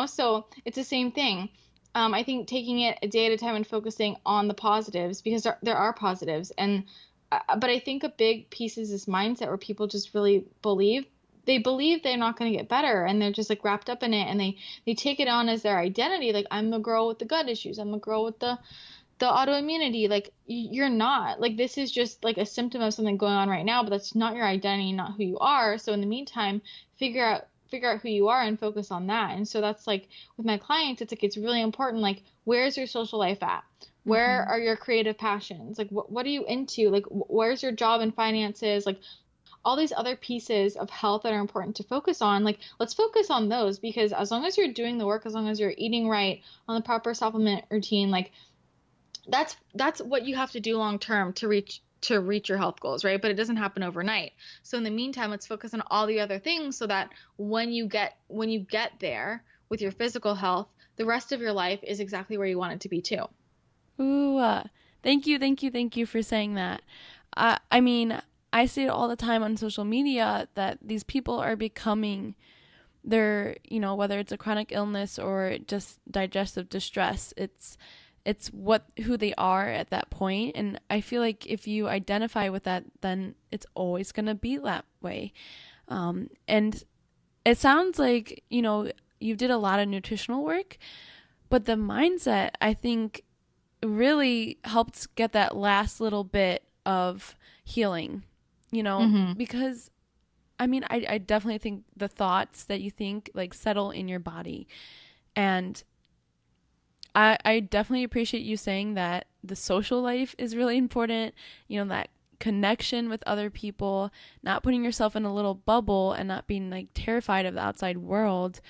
So it's the same thing. I think taking it a day at a time and focusing on the positives, because there are positives. And but I think a big piece is this mindset where people just really believe they're not going to get better, and they're just like wrapped up in it, and they take it on as their identity. Like, I'm the girl with the gut issues, I'm the girl with the autoimmunity. Like you're not. Like this is just like a symptom of something going on right now, but that's not your identity, not who you are. So in the meantime, figure out who you are and focus on that. And so that's like with my clients, it's like it's really important. Like, where's your social life at? Where Mm-hmm. are your creative passions? Like what are you into? Like where's your job and finances? Like all these other pieces of health that are important to focus on. Like let's focus on those, because as long as you're doing the work, as long as you're eating right, on the proper supplement routine, like that's what you have to do long term to reach your health goals, right? But it doesn't happen overnight. So in the meantime, let's focus on all the other things, so that when you get there with your physical health, the rest of your life is exactly where you want it to be too. Ooh, thank you, thank you, thank you for saying that. I mean, I see it all the time on social media that these people are becoming whether it's a chronic illness or just digestive distress, it's who they are at that point. And I feel like if you identify with that, then it's always going to be that way. And it sounds like, you did a lot of nutritional work, but the mindset, I think, really helped get that last little bit of healing, Mm-hmm. because I mean, I definitely think the thoughts that you think like settle in your body. And I definitely appreciate you saying that the social life is really important, that connection with other people, not putting yourself in a little bubble and not being like terrified of the outside world.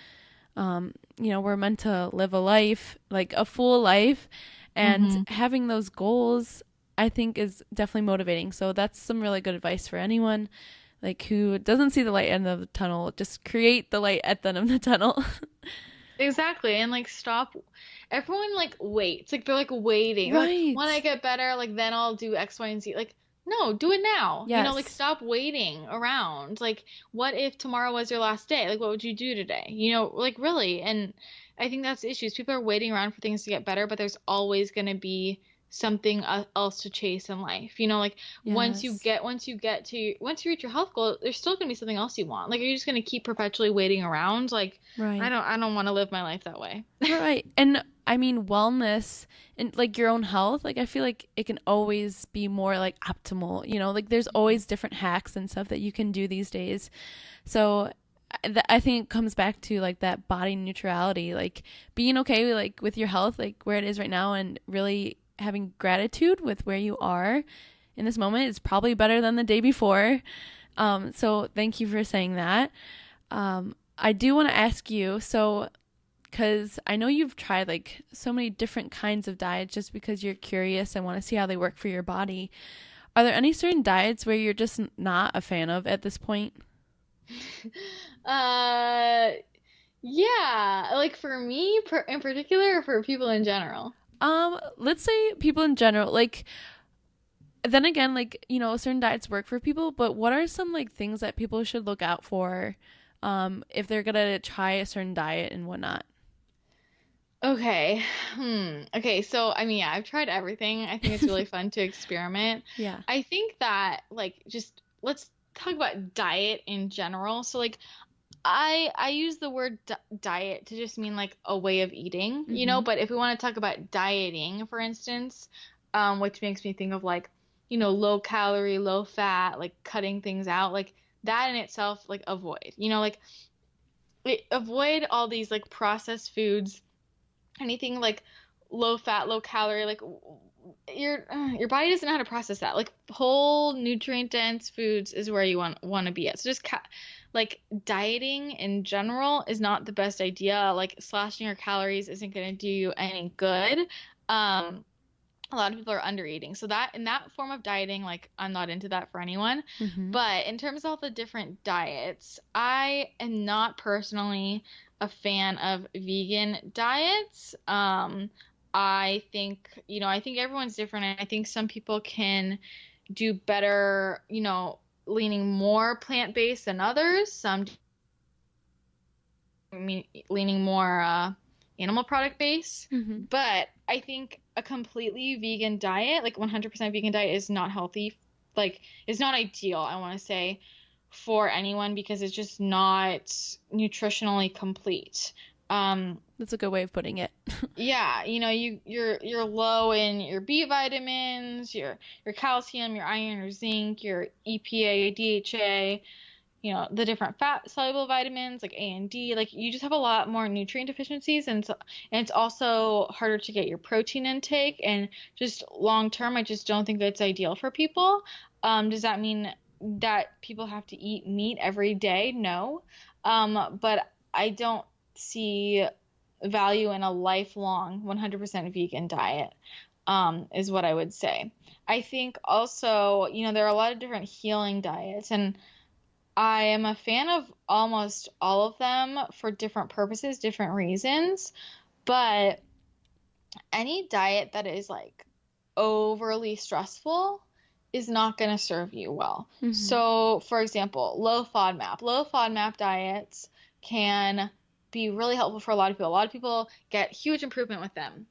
We're meant to live a life, like a full life, and Mm-hmm. having those goals, I think, is definitely motivating. So that's some really good advice for anyone like who doesn't see the light end of the tunnel. Just create the light at the end of the tunnel. Exactly. And like stop. Everyone like waits. Like they're like waiting. They're like, when I Right. get better, like then I'll do X, Y, and Z. Like, no, do it now. Like Yes. stop waiting around. Like, what if tomorrow was your last day? Like, what would you do today? Like really. And I think that's the issue. Is people are waiting around for things to get better, but there's always gonna be something else to chase in life. Like Yes. once you reach your health goal, there's still gonna be something else you want. Like, are you just gonna keep perpetually waiting around? Like, I Right. don't I don't want to live my life that way. Right. And I mean, wellness and like your own health, like I feel like it can always be more like optimal, like there's always different hacks and stuff that you can do these days. So I think it comes back to like that body neutrality, like being okay like with your health, like where it is right now, and really having gratitude with where you are in this moment is probably better than the day before. So thank you for saying that. I do want to ask you, so because I know you've tried like so many different kinds of diets just because you're curious and want to see how they work for your body. Are there any certain diets where you're just not a fan of at this point? Uh, yeah, like for me in particular, or for people in general. Let's say people in general, like then again, like, certain diets work for people, but what are some like things that people should look out for if they're gonna try a certain diet and whatnot? Okay. Okay, so I mean, yeah, I've tried everything. I think it's really fun to experiment. Yeah. I think that like just let's talk about diet in general. So like I use the word diet to just mean like a way of eating, Mm-hmm. but if we want to talk about dieting, for instance, which makes me think of like, low calorie, low fat, like cutting things out, like that in itself, like avoid, like avoid all these like processed foods, anything like low fat, low calorie, like your body doesn't know how to process that. Like whole nutrient dense foods is where you want to be at. So just like dieting in general is not the best idea. Like slashing your calories isn't going to do you any good. Um, a lot of people are under eating. So that in that form of dieting, like I'm not into that for anyone. Mm-hmm. But in terms of all the different diets, I am not personally a fan of vegan diets. I think, I think everyone's different. And I think some people can do better, leaning more plant-based than others. Some leaning more animal product based. Mm-hmm. But I think a completely vegan diet, like 100% vegan diet, is not healthy. Like, it's not ideal, I want to say, for anyone because it's just not nutritionally complete. That's a good way of putting it. Yeah, you're low in your B vitamins, your calcium, your iron, your zinc, your EPA, DHA, the different fat soluble vitamins like A and D. Like you just have a lot more nutrient deficiencies, and it's also harder to get your protein intake. And just long term, I just don't think that's ideal for people. Does that mean that people have to eat meat every day? No. But I don't see value in a lifelong 100% vegan diet, is what I would say. I think also, there are a lot of different healing diets, and I am a fan of almost all of them for different purposes, different reasons, but any diet that is like overly stressful is not going to serve you well. Mm-hmm. So, for example, low FODMAP. Low FODMAP diets can be really helpful for a lot of people. A lot of people get huge improvement with them.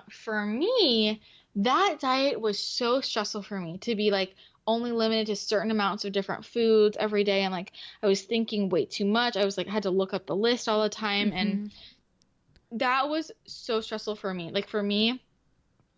For me, that diet was so stressful for me to be like only limited to certain amounts of different foods every day. And like I was thinking way too much. I was like, I had to look up the list all the time. Mm-hmm. And that was so stressful for me. Like for me,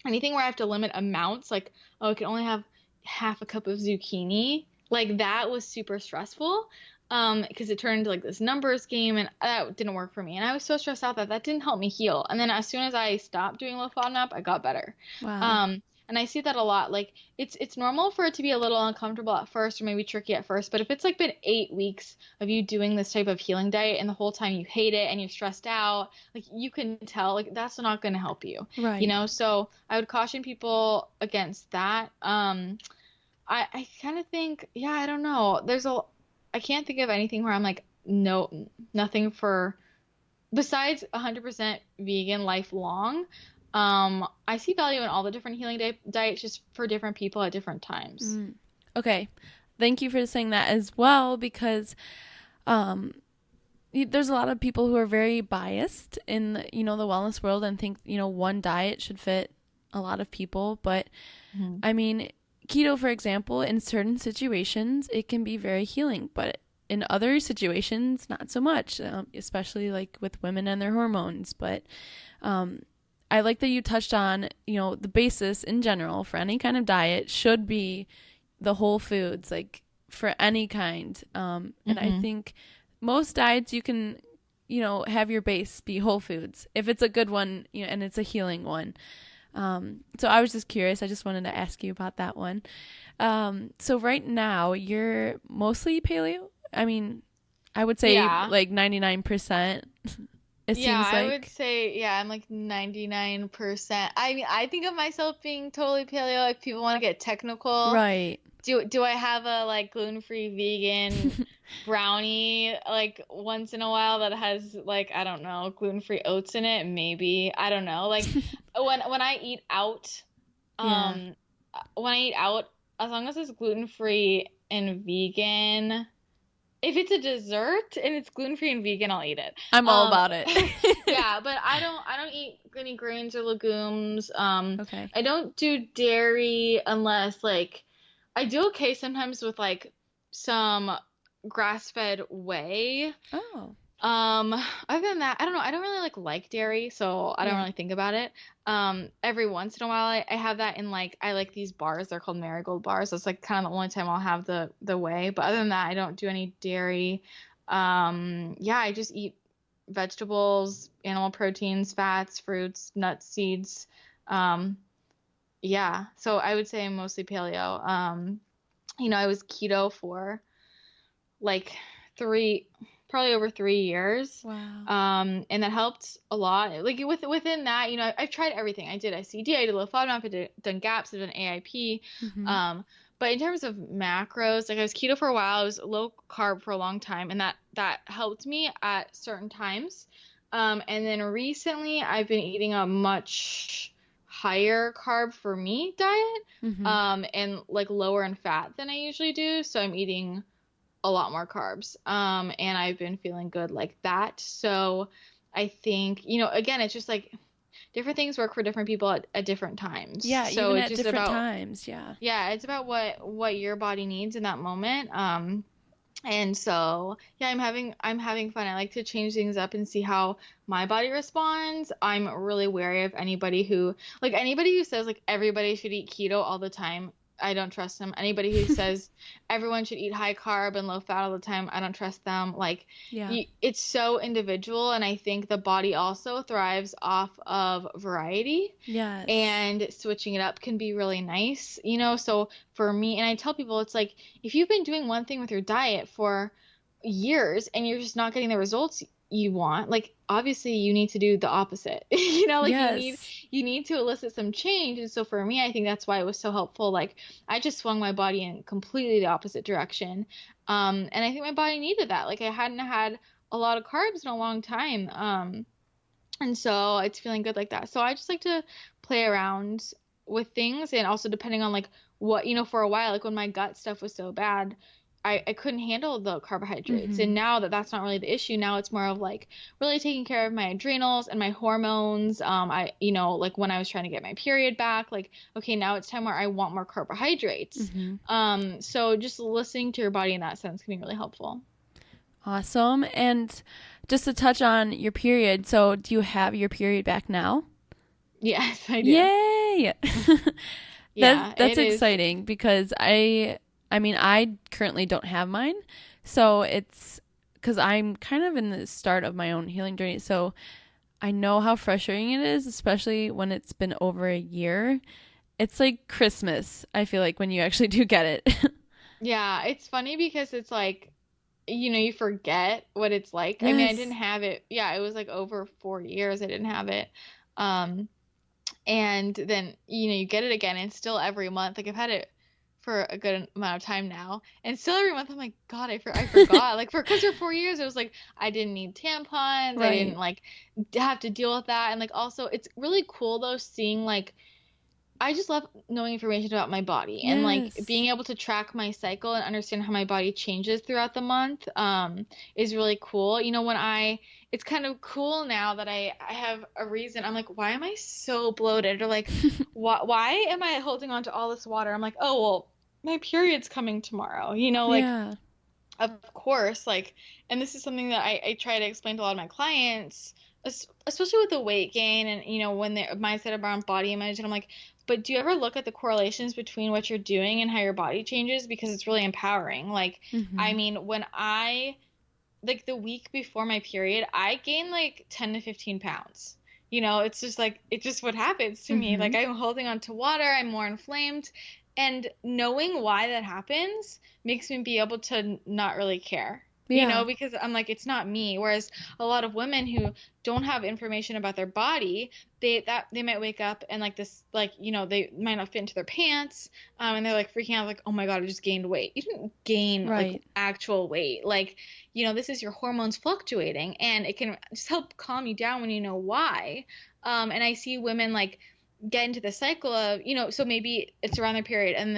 anything where I have to limit amounts, like, oh, I can only have half a cup of zucchini, like that was super stressful. Because it turned into like this numbers game, and that didn't work for me. And I was so stressed out that didn't help me heal. And then as soon as I stopped doing low FODMAP, I got better. Wow. And I see that a lot. Like it's normal for it to be a little uncomfortable at first, or maybe tricky at first. But if it's like been 8 weeks of you doing this type of healing diet, and the whole time you hate it and you're stressed out, like you can tell, like that's not going to help you. Right. So I would caution people against that. I kind of think, yeah, I don't know. I can't think of anything where I'm like, no, nothing for besides 100% vegan lifelong. I see value in all the different healing diets just for different people at different times. Okay. Thank you for saying that as well, because there's a lot of people who are very biased in the wellness world and think, one diet should fit a lot of people. But I mean, keto, for example, in certain situations, it can be very healing, but in other situations, not so much, especially like with women and their hormones. But I like that you touched on, the basis in general for any kind of diet should be the whole foods, like for any kind. And I think most diets you can, have your base be whole foods if it's a good one, and it's a healing one. So I was just curious. I just wanted to ask you about that one. So right now you're mostly paleo. I mean, I would say like 99%. It seems like. I would say, I'm like 99%. I mean, I think of myself being totally paleo if people want to get technical. Right. Do I have a like gluten-free vegan brownie like once in a while that has like, I don't know, gluten-free oats in it? Maybe. I don't know. Like when I eat out, when I eat out, as long as it's gluten-free and vegan, if it's a dessert and it's gluten-free and vegan, I'll eat it. I'm all about it. Yeah, but I don't eat any grains or legumes. Okay. I don't do dairy unless like I do okay sometimes with like some grass-fed whey. Oh. Other than that, I don't know. I don't really like dairy, so I don't really think about it. Every once in a while, I have that in like I like these bars. They're called Marigold bars. That's like kind of the only time I'll have the whey. But other than that, I don't do any dairy. I just eat vegetables, animal proteins, fats, fruits, nuts, seeds. Um, yeah, so I would say I'm mostly paleo. I was keto for like three, probably over 3 years. Wow. And that helped a lot. Like within that, I've tried everything. I did ICD, I did low FODMAP, done GAPS, I've done AIP. Mm-hmm. But in terms of macros, like I was keto for a while, I was low carb for a long time, and that helped me at certain times. And then recently I've been eating a much higher carb for me diet, Mm-hmm. and like lower in fat than I usually do. So I'm eating a lot more carbs. And I've been feeling good like that. So I think, again, it's just like different things work for different people at different times. Yeah, So even it's at just different about, times. Yeah. yeah, it's about what your body needs in that moment. And so yeah, I'm having fun. I like to change things up and see how my body responds. I'm really wary of anybody who says like everybody should eat keto all the time. I don't trust them. Anybody who says everyone should eat high carb and low fat all the time, I don't trust them. Like Yeah. it's so individual, and I think the body also thrives off of variety, Yes. and switching it up can be really nice. So for me, and I tell people, it's like if you've been doing one thing with your diet for years and you're just not getting the results you want, like obviously you need to do the opposite. Like you need Yes. you need to elicit some change. And so for me, I think that's why it was so helpful. Like I just swung my body in completely the opposite direction. And I think my body needed that. Like I hadn't had a lot of carbs in a long time. And so it's feeling good like that. So I just like to play around with things, and also depending on like for a while, like when my gut stuff was so bad, I couldn't handle the carbohydrates. Mm-hmm. And now that that's not really the issue, now it's more of like really taking care of my adrenals and my hormones. Like when I was trying to get my period back, like, okay, now it's time where I want more carbohydrates. Mm-hmm. So just listening to your body in that sense can be really helpful. Awesome. And just to touch on your period, so do you have your period back now? Yes, I do. Yay! Yeah, That's it is. exciting because I currently don't have mine. So it's because I'm kind of in the start of my own healing journey. So I know how frustrating it is, especially when it's been over a year. It's like Christmas, I feel like, when you actually do get it. Yeah, it's funny because it's like, you forget what it's like. I mean, I didn't Yes. have it. Yeah, it was like over 4 years I didn't have it. Um, and then, you get it again, and still every month. Like I've had it for a good amount of time now, and still every month I'm like, God, I forgot. Like because for 4 years it was like I didn't need tampons. I didn't Right. like have to deal with that. And like also it's really cool though seeing like I just love knowing information about my body, and like Yes. being able to track my cycle and understand how my body changes throughout the month is really cool. It's kind of cool now that I have a reason. I'm like, why am I so bloated? Or like, why am I holding on to all this water? I'm like, oh, well, my period's coming tomorrow. Like, Yeah. of course, like, and this is something that I try to explain to a lot of my clients, especially with the weight gain and, when the mindset around body image. And I'm like, but do you ever look at the correlations between what you're doing and how your body changes? Because it's really empowering. Like, I Mm-hmm. mean, like the week before my period, I gained like 10 to 15 pounds. It's just like, it's just what happens to me. Mm-hmm. Like, I'm holding on to water, I'm more inflamed. And knowing why that happens makes me be able to not really care, Yeah. because I'm like, it's not me. Whereas a lot of women who don't have information about their body, they might wake up and like this, like, they might not fit into their pants, and they're like freaking out, like, oh my God, I just gained weight. You didn't gain like Right. actual weight. Like, this is your hormones fluctuating, and it can just help calm you down when you know why. And I see women like get into the cycle of, so maybe it's around their period and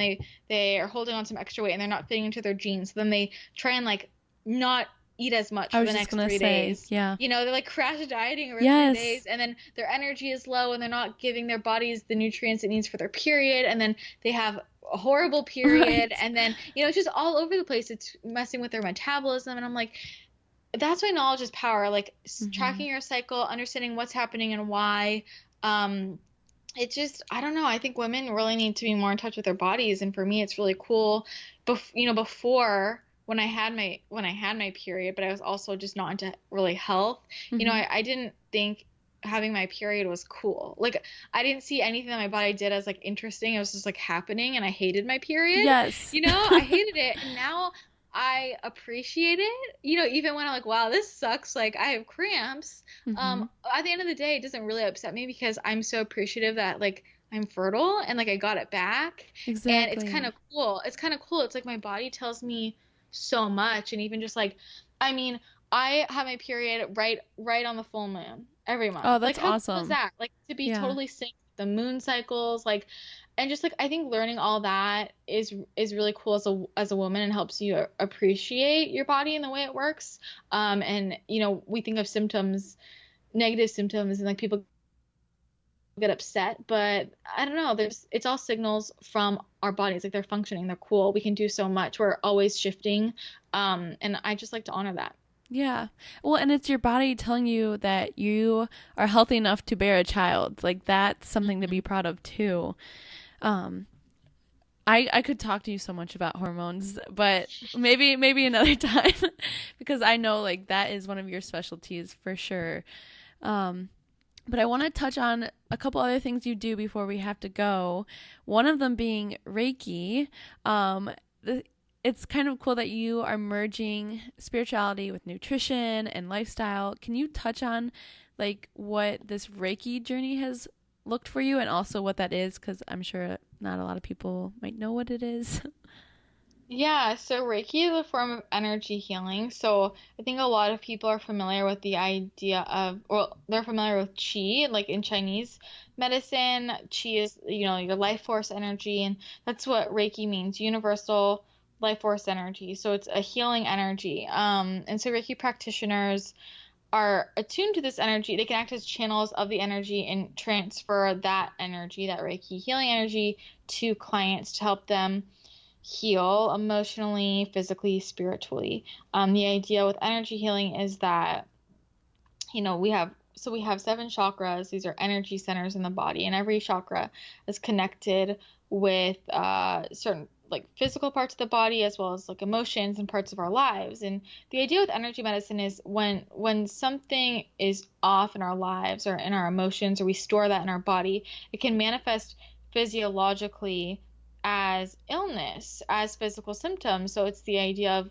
they are holding on some extra weight and they're not fitting into their jeans. So then they try and like not eat as much I for was the just next gonna three say, days. yeah. They're like crash dieting over three Yes. days and then their energy is low and they're not giving their bodies the nutrients it needs for their period. And then they have a horrible period. Right. And then, it's just all over the place. It's messing with their metabolism. And I'm like, that's why knowledge is power. Like Mm-hmm. tracking your cycle, understanding what's happening and why. It's just, I don't know. I think women really need to be more in touch with their bodies. And for me, it's really cool. Before when I had my period, but I was also just not into really health. I didn't think having my period was cool. Like, I didn't see anything that my body did as like interesting. It was just like happening, and I hated my period. Yes. I hated it, and now I appreciate it. Even when I'm like, wow, this sucks. Like, I have cramps. At the end of the day, it doesn't really upset me because I'm so appreciative that like I'm fertile and like I got it back. Exactly. And it's kind of cool. It's like my body tells me so much. And even just like, I mean, I have my period right on the full moon every month. Oh, that's like, how awesome. cool is that? Like, to be totally synced with the moon cycles, like, and just like, I think learning all that is really cool as a woman, and helps you appreciate your body and the way it works. And we think of symptoms, negative symptoms, and like people get upset, but I don't know, it's all signals from our bodies. Like, they're functioning, they're cool, we can do so much, we're always shifting. And I just like to honor that. Yeah. Well, and it's your body telling you that you are healthy enough to bear a child. Like, that's something to be proud of too. I could talk to you so much about hormones, but maybe another time, because I know like that is one of your specialties for sure. But I want to touch on a couple other things you do before we have to go. One of them being Reiki. It's kind of cool that you are merging spirituality with nutrition and lifestyle. Can you touch on like what this Reiki journey has looked for you, and also what that is? Because I'm sure not a lot of people might know what it is. Yeah, so Reiki is a form of energy healing. So I think a lot of people are familiar with the idea of, well, they're familiar with qi, like in Chinese medicine. Qi is, your life force energy, and that's what Reiki means, universal life force energy. So it's a healing energy. And so Reiki practitioners are attuned to this energy. They can act as channels of the energy and transfer that energy, that Reiki healing energy, to clients to help them heal emotionally, physically, spiritually. The idea with energy healing is that, we have 7 chakras. These are energy centers in the body, and every chakra is connected with certain like physical parts of the body, as well as like emotions and parts of our lives. And the idea with energy medicine is when something is off in our lives or in our emotions, or we store that in our body, it can manifest physiologically as illness, as physical symptoms. So it's the idea of,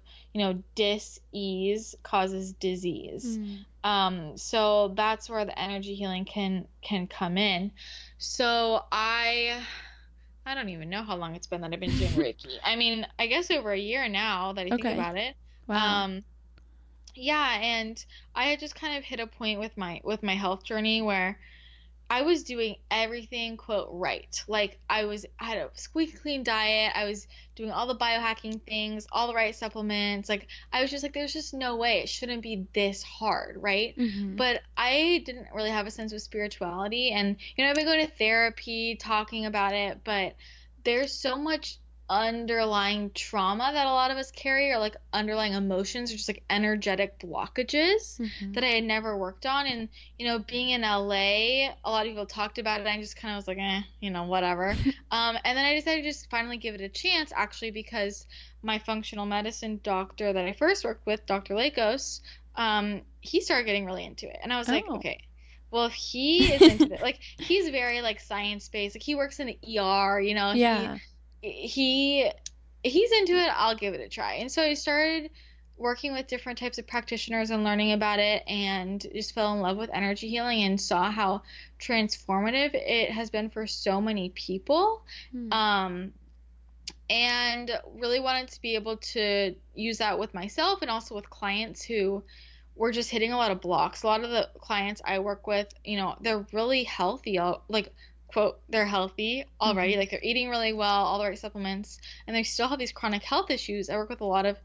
dis-ease causes disease. So that's where the energy healing can come in. So I don't even know how long it's been that I've been doing Reiki. I mean, I guess over a year now that I think about it. Wow. Yeah, and I had just kind of hit a point with my health journey where I was doing everything, quote, right. Like, I had a squeaky clean diet. I was doing all the biohacking things, all the right supplements. Like, I was just like, there's just no way. It shouldn't be this hard, right? But I didn't really have a sense of spirituality. And, I've been going to therapy, talking about it, but there's so much underlying trauma that a lot of us carry, or like underlying emotions, or just like energetic blockages that I had never worked on. And being in LA, a lot of people talked about it, and I just kind of was like, whatever. And then I decided to just finally give it a chance, actually, because my functional medicine doctor that I first worked with, Dr. Lakos, he started getting really into it, and I was like, okay, well, if he is into it, like, he's very like science-based, like he works in the ER, he's into it, I'll give it a try. And so I started working with different types of practitioners and learning about it, and just fell in love with energy healing, and saw how transformative it has been for so many people. And really wanted to be able to use that with myself, and also with clients who were just hitting a lot of blocks. A lot of the clients I work with, they're really healthy, like, quote, they're healthy already, like they're eating really well, all the right supplements, and they still have these chronic health issues. I work with a lot of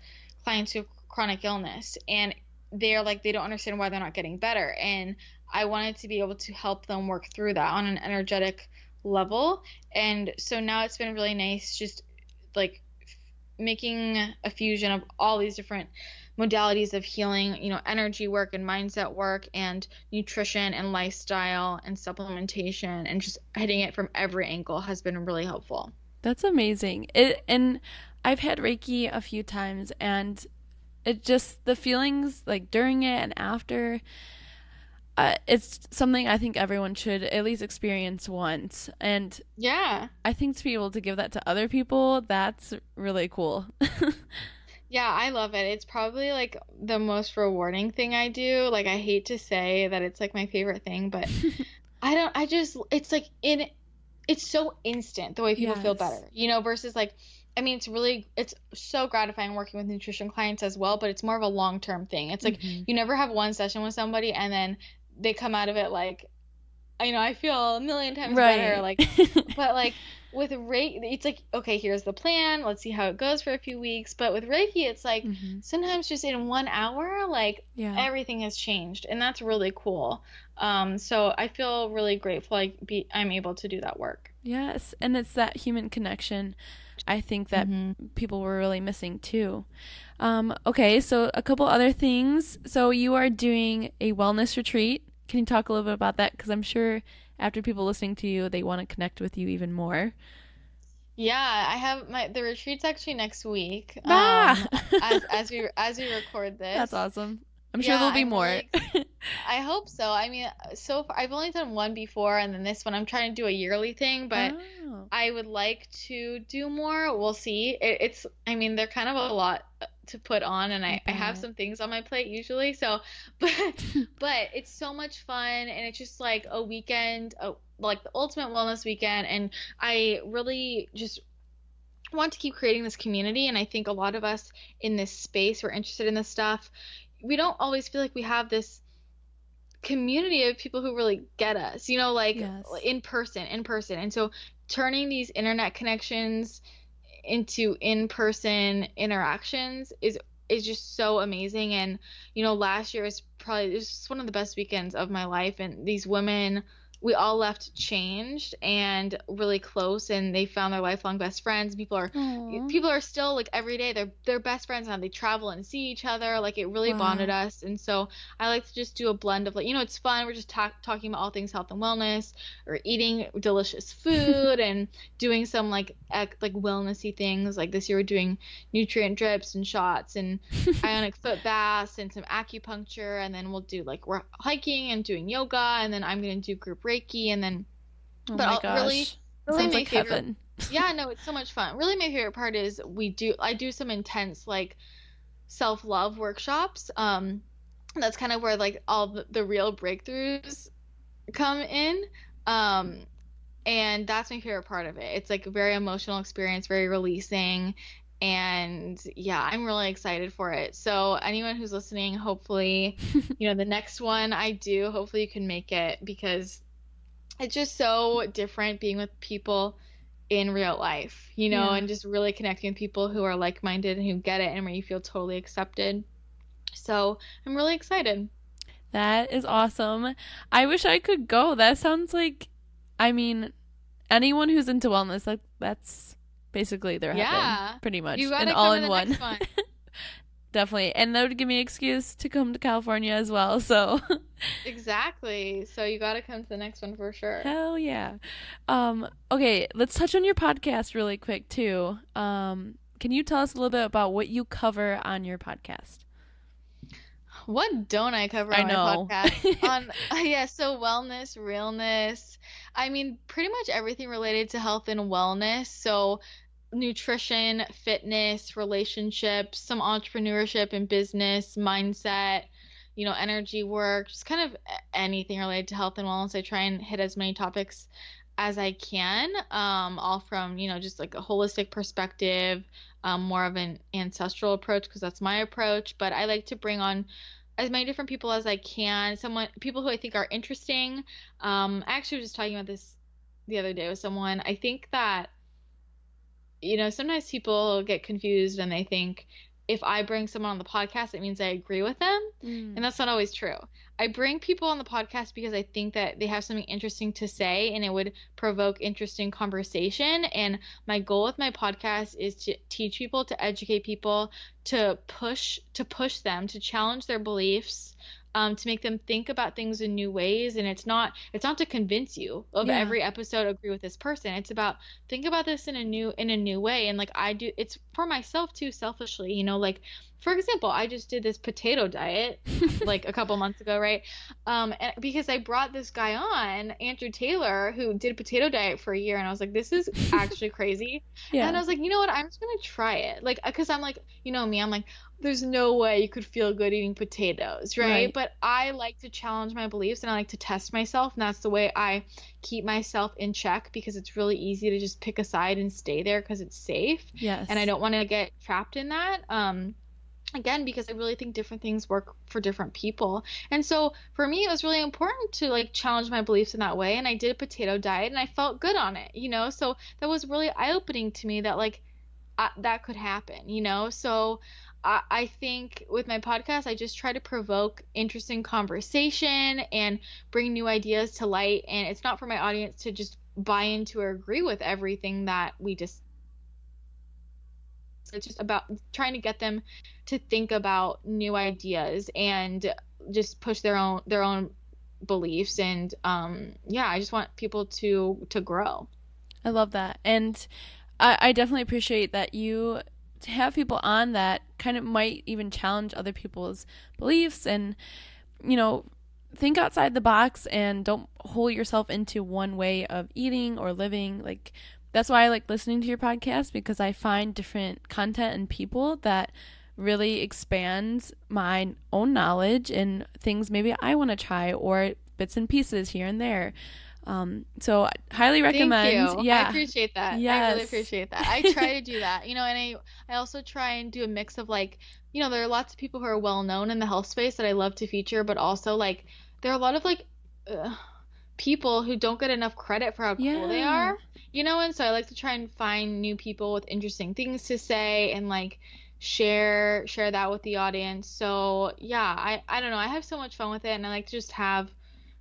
clients who have chronic illness, and they're like, they don't understand why they're not getting better. And I wanted to be able to help them work through that on an energetic level. And so now it's been really nice, just like making a fusion of all these different modalities of healing, energy work and mindset work, and nutrition and lifestyle and supplementation, and just hitting it from every angle has been really helpful. That's amazing. And I've had Reiki a few times, and it just, the feelings like during it and after, it's something I think everyone should at least experience once. And Yeah. I think to be able to give that to other people, that's really cool. Yeah, I love it. It's probably like the most rewarding thing I do. Like I hate to say that it's like my favorite thing, but I just it's like it's so instant the way people feel Yes. better, versus like I mean it's so gratifying working with nutrition clients as well, but it's more of a long-term thing. It's like Hmm. you never have one session with somebody and then they come out of it like I feel a million times better. Right. Like, but like with Reiki, it's like, okay, here's the plan. Let's see how it goes for a few weeks. But with Reiki, it's like Hmm. sometimes just in 1 hour, like Yeah. everything has changed, and that's really cool. So I feel really grateful I'm able to do that work. Yes. And it's that human connection I think that Hmm. people were really missing too. Okay, so a couple other things. So you are doing a wellness retreat. Can you talk a little bit about that? Because I'm sure after people listening to you, they want to connect with you even more. Yeah, I have the retreat's actually next week. Ah! As we record That's this. awesome. I'm sure Yeah, there'll be I'm more. really I hope so. I mean, so far I've only done one before, and then this one I'm trying to do a yearly thing, but Oh, I would like to do more. We'll see. I mean, they're kind of a lot to put on, and I I have bet. some things on my plate usually, so, but, but it's so much fun, and it's just like a weekend, like the ultimate wellness weekend, and I really just want to keep creating this community, and I think a lot of us in this space, we're interested in this stuff. We don't always feel like we have this community of people who really get us, like Yes. in person. And so turning these internet connections into in-person interactions is just so amazing. And last year was just one of the best weekends of my life, and these women, we all left changed and really close, and they found their lifelong best friends. Oh, People are still like every day they're best friends now. They travel and see each other. Like it really bonded wow. us. And so I like to just do a blend of like, it's fun. We're just talking about all things health and wellness, or eating delicious food, and doing some like wellnessy things. Like this year we're doing nutrient drips and shots and ionic foot baths and some acupuncture, and then we'll do like we're hiking and doing yoga, and then I'm going to do group Reiki, and then Oh but my really gosh. It really sounds my like favorite heaven. yeah, no, it's so much fun. Really my favorite part is I do some intense like self-love workshops. That's kind of where like all the real breakthroughs come in. Um and that's my favorite part of it. It's like a very emotional experience, very releasing. And yeah, I'm really excited for it. So anyone who's listening, hopefully, the next one I do, hopefully you can make it, because it's just so different being with people in real life, Yeah. and just really connecting with people who are like-minded and who get it, and where you feel totally accepted. So I'm really excited. That is awesome. I wish I could go. That sounds like, I mean, anyone who's into wellness, like that's basically their heaven, Yeah, pretty you much, got and to all come to in the one. next one. Definitely. And that would give me an excuse to come to California as well. So, Exactly. So you got to come to the next one for sure. hell yeah. Okay, let's touch on your podcast really quick too. Can you tell us a little bit about what you cover on your podcast? What don't I cover I on my know. podcast? Yeah, so wellness, realness. I mean, pretty much everything related to health and wellness. So nutrition, fitness, relationships, some entrepreneurship and business, mindset, energy work, just kind of anything related to health and wellness. I try and hit as many topics as I can, all from, just like a holistic perspective, more of an ancestral approach, because that's my approach. But I like to bring on as many different people as I can, people who I think are interesting. I actually was just talking about this the other day with someone. I think that sometimes people get confused and they think if I bring someone on the podcast, it means I agree with them. And Mm, that's not always true. I bring people on the podcast because I think that they have something interesting to say and it would provoke interesting conversation. And my goal with my podcast is to teach people, to educate people, to push them, to challenge their beliefs, to make them think about things in new ways. And it's not to convince you of Yeah. every episode agree with this person. It's about think about this in a new way. And like I do, it's for myself too, selfishly, like for example, I just did this potato diet like a couple months ago, right? And because I brought this guy on, Andrew Taylor, who did a potato diet for a year, and I was like, this is actually crazy. And Yeah. I was like, you know what? I'm just gonna try it. Like, because I'm like, me, I'm like, there's no way you could feel good eating potatoes, right? Right. But I like to challenge my beliefs and I like to test myself, and that's the way I keep myself in check because it's really easy to just pick a side and stay there because it's safe, and I Yes. don't want to get trapped in that. Again, because I really think different things work for different people. And so for me, it was really important to like challenge my beliefs in that way. And I did a potato diet and I felt good on it. So that was really eye-opening to me that like that could happen. So I think with my podcast, I just try to provoke interesting conversation and bring new ideas to light. And it's not for my audience to just buy into or agree with everything that we just it's just about trying to get them to think about new ideas and just push their own beliefs. And yeah, I just want people to grow. I love that. And I definitely appreciate that you have people on that kind of might even challenge other people's beliefs and, you know, think outside the box and don't hold yourself into one way of eating or living. Like, that's why I like listening to your podcast because I find different content and people that really expands my own knowledge and things maybe I want to try or bits and pieces here and there. So I highly Thank recommend. you. I Yeah. appreciate that. I really Yes. appreciate that. I try to do that, and I also try and do a mix of like, there are lots of people who are well known in the health space that I love to feature, but also like there are a lot of like uh, people who don't get enough credit for how cool they Yeah. are. And so I like to try and find new people with interesting things to say and like share that with the audience. So yeah, I don't know. I have so much fun with it, and I like to just have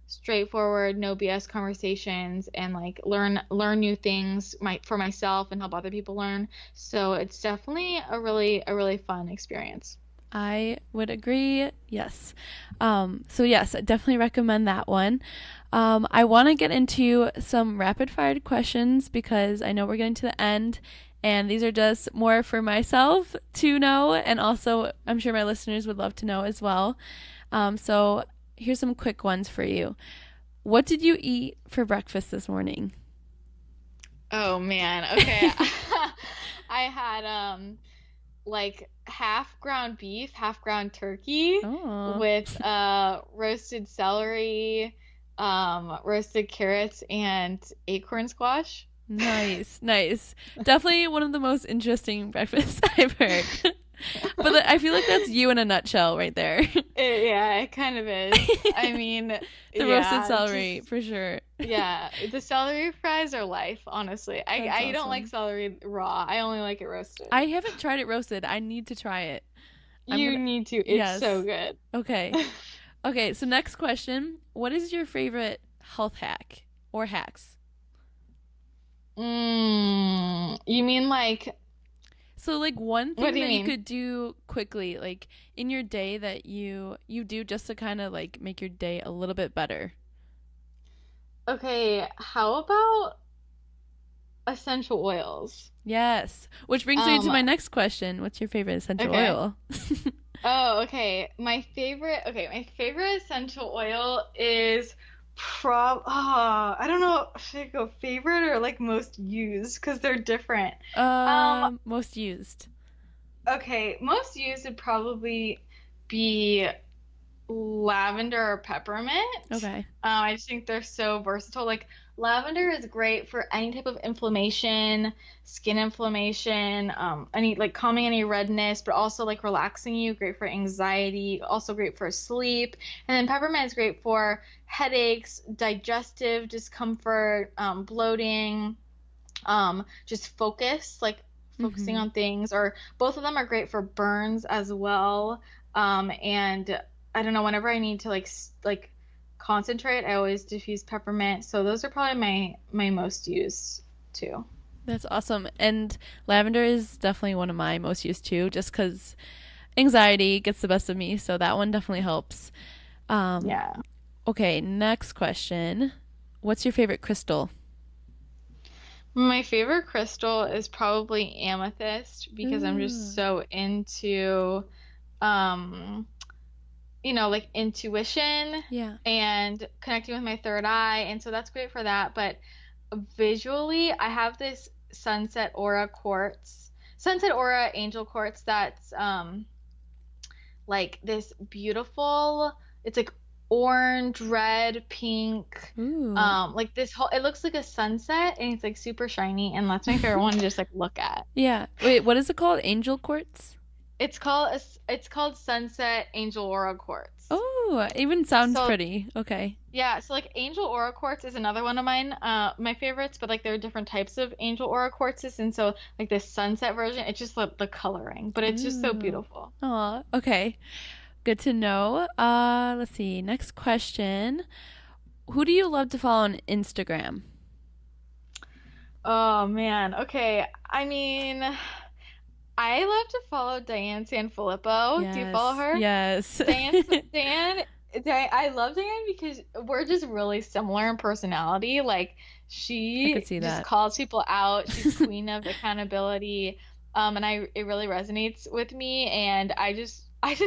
straightforward, no BS conversations and like learn new things for myself and help other people learn. So it's definitely a really fun experience. I would agree. Yes. So yes, I definitely recommend that one. I want to get into some rapid fire questions because I know we're getting to the end and these are just more for myself to know. And also I'm sure my listeners would love to know as well. So here's some quick ones for you. What did you eat for breakfast this morning? Oh man. Okay. I had like half ground beef, half ground turkey Oh, with roasted celery, roasted carrots and acorn squash. nice, nice. Definitely one of the most interesting breakfasts I've heard. But I feel like that's you in a nutshell right there. Yeah, it kind of is. I mean, The roasted yeah, celery, just for sure. yeah, the celery fries are life, honestly. I That's I don't like awesome. celery raw. I only like it roasted. I haven't tried it roasted. I need to try it. I'm You gonna, need to. It's so yes. good. Okay. Okay, so next question. What is your favorite health hack or hacks? You mean like So like one what thing do you that you mean? could do quickly, like in your day that you do just to kind of like make your day a little bit better. Okay, how about essential oils? Yes. Which brings me to Um, my next question. What's your favorite essential okay. oil? Oh, okay. My favorite essential oil is I don't know, should I go favorite or like most used because they're different. Um, Most used. okay, most used would probably be lavender or peppermint. Okay. I just think they're so versatile. Like lavender is great for any type of inflammation, skin inflammation, any like calming any redness, but also like relaxing you. Great for anxiety, also great for sleep. And then peppermint is great for headaches, digestive discomfort, bloating, just focus, like focusing Mm-hmm. on things. Or both of them are great for burns as well. And I don't know, whenever I need to like concentrate, I always diffuse peppermint. So those are probably my most used too. That's awesome. And lavender is definitely one of my most used too, just because anxiety gets the best of me. So that one definitely helps. Yeah. Okay, next question. What's your favorite crystal? My favorite crystal is probably amethyst because I'm just Ooh. so into um like intuition Yeah. and connecting with my third eye. And so that's great for that. But visually, I have this sunset aura angel quartz that's like this beautiful, it's like orange, red, pink, Ooh. like this whole, it looks like a sunset and it's like super shiny. And that's my favorite one to just like look at. Yeah. Wait, what is it called? Angel quartz? It's called Sunset Angel Aura Quartz. Oh, it even sounds So pretty. Okay. yeah, so like Angel Aura Quartz is another one of mine, my favorites, but like there are different types of Angel Aura Quartzes, and so like this sunset version, it's just like the coloring, but it's just so Ooh. beautiful. Oh, okay. Good to know. Let's see. Next question. Who do you love to follow on Instagram? Oh man, okay. I mean, I love to follow Diane Sanfilippo. Do you follow Yes. her? Yes. Diane, Diane, I love Diane because we're just really similar in personality. Like I could she see just that. calls people out. She's queen of accountability. And it really resonates with me and I just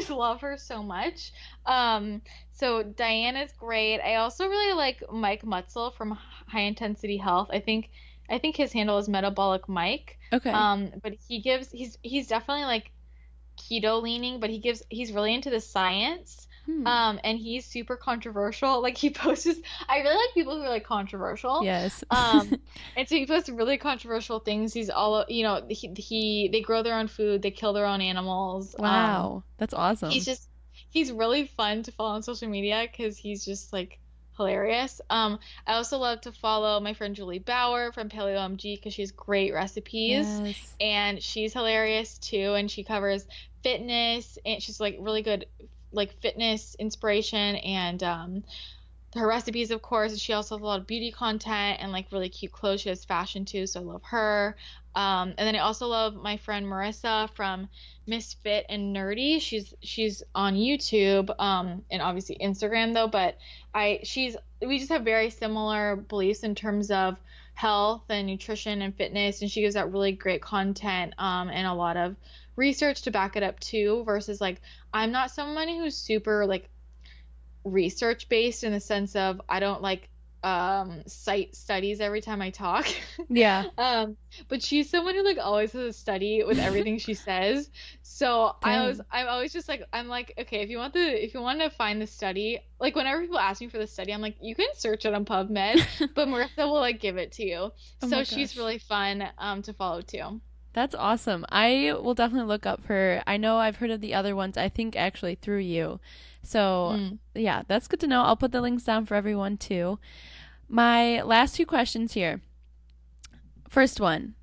love her so much. Um, so Diane is great. I also really like Mike Mutzel from High Intensity Health. I think his handle is Metabolic Mike. Okay. But he's definitely like keto leaning, but he's really into the science. Hmm. And he's super controversial. Like he posts I really like people who are like controversial. Yes. Um, and so he posts really controversial things. He's all, they grow their own food, they kill their own animals. Wow. That's He's awesome. just he's really fun to follow on social media because he's just like hilarious. I also love to follow my friend Julie Bauer from Paleo MG because she has great recipes Yes. and she's hilarious too. And she covers fitness and she's like really good like fitness inspiration and her recipes, of course. And she also has a lot of beauty content and like really cute clothes. She has fashion too, so I love her. And then I also love my friend Marissa from Misfit and Nerdy. She's on YouTube, and obviously Instagram though. But we just have very similar beliefs in terms of health and nutrition and fitness, and she gives out really great content, and a lot of research to back it up too. Versus like I'm not someone who's super like research based in the sense of I don't like cite studies every time I talk. Yeah. um but she's someone who like always has a study with everything she says. So Dang. I'm always just like I'm like okay, if you want to find the study, like whenever people ask me for the study I'm like you can search it on PubMed, but Marissa will like give it to you. Oh So my she's gosh. really fun to follow too. That's awesome. I will definitely look up her. I know I've heard of the other ones, I think actually through you. So, Mm. yeah, that's good to know. I'll put the links down for everyone too. My last two questions here. First one,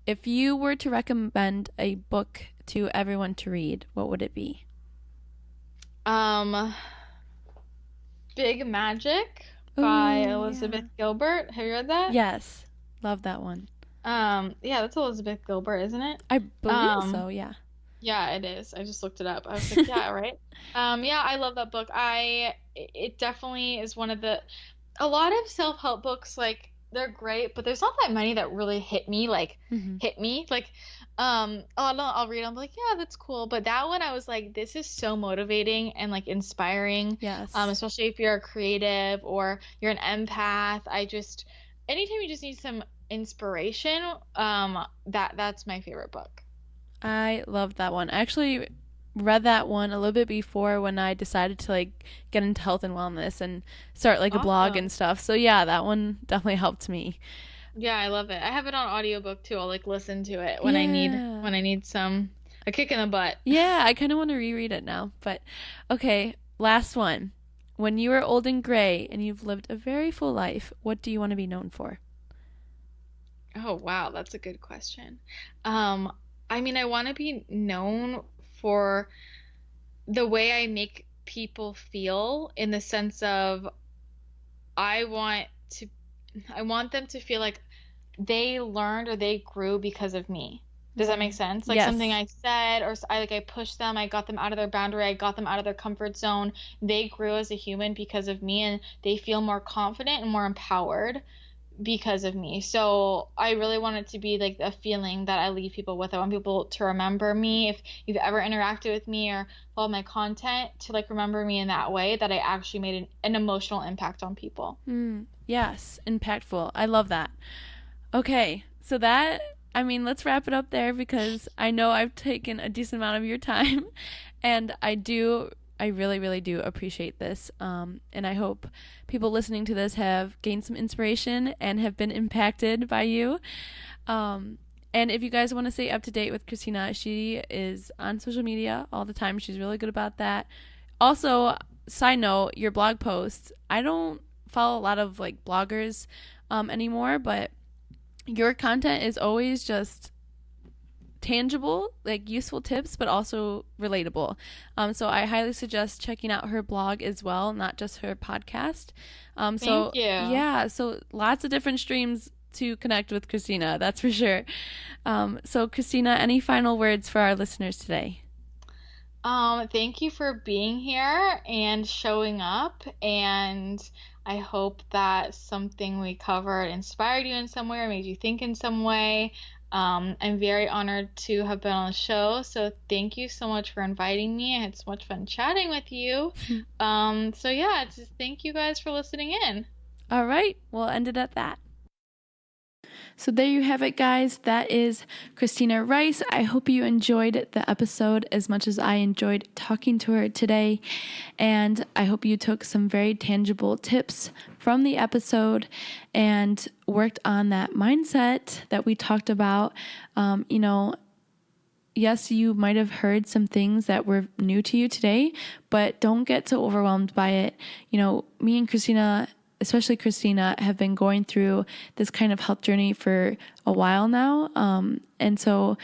if you were to recommend a book to everyone to read, what would it be? um Big Magic by Oh, Elizabeth yeah. Gilbert. Have you read that? Yes. Love that one. Yeah, that's Elizabeth Gilbert, isn't it? I believe Um, so, yeah. yeah, it is. I just looked it up. I was like, yeah, right. Yeah, I love that book. It definitely is one of a lot of self-help books, like they're great, but there's not that many that really Hmm. hit me. Like, I'll read them, like, yeah, that's cool. But that one, I was like, this is so motivating and like inspiring. Yes. Especially if you're a creative or you're an empath. Anytime you just need some inspiration, that's my favorite book. I love that one. I actually read that one a little bit before when I decided to like get into health and wellness and start like a blog and Awesome. stuff. So yeah, that one definitely helped me. Yeah, I love it. I have it on audiobook too. I'll like listen to it Yeah. when I need some a kick in the butt. Yeah, I kind of want to reread it now. But okay, last one. When you are old and gray and you've lived a very full life, what do you want to be known for? Oh, wow, that's a good question. Um, I mean, I want to be known for the way I make people feel in the sense of I want to I want them to feel like they learned or they grew because of me. Does that make sense? Like something Yes. I said, or I pushed them, I got them out of their boundary, I got them out of their comfort zone. They grew as a human because of me, and they feel more confident and more empowered because of me. So I really want it to be like a feeling that I leave people with. I want people to remember me. If you've ever interacted with me or followed my content, to like remember me in that way, that I actually made an emotional impact on people. Yes, impactful. I love that. Okay, so let's wrap it up there because I know I've taken a decent amount of your time, and I really, really do appreciate this. And I hope people listening to this have gained some inspiration and have been impacted by you. And if you guys want to stay up to date with Christina, she is on social media all the time. She's really good about that. Also, side note, your blog posts, I don't follow a lot of like bloggers anymore, but your content is always just tangible, like useful tips, but also relatable. So I highly suggest checking out her blog as well, not just her podcast. Thank you. Yeah, so lots of different streams to connect with Christina, that's for sure. So Christina, any final words for our listeners today? Thank you for being here and showing up, and I hope that something we covered inspired you in some way or made you think in some way. I'm very honored to have been on the show, so thank you so much for inviting me. I had so much fun chatting with you. So yeah, just thank you guys for listening in. All right, we'll end it at that. So there you have it, guys. That is Christina Rice. I hope you enjoyed the episode as much as I enjoyed talking to her today. And I hope you took some very tangible tips from the episode and worked on that mindset that we talked about. Yes, you might have heard some things that were new to you today, but don't get so overwhelmed by it. Me and Christina, especially Christina, have been going through this kind of health journey for a while now. And so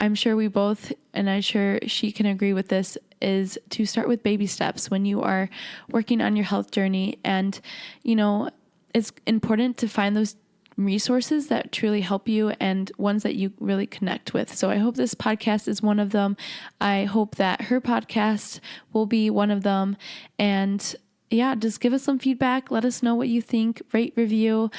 I'm sure we both, and I'm sure she can agree with this, is to start with baby steps when you are working on your health journey. And, it's important to find those resources that truly help you and ones that you really connect with. So I hope this podcast is one of them. I hope that her podcast will be one of them. And yeah, just give us some feedback. Let us know what you think. Rate, review,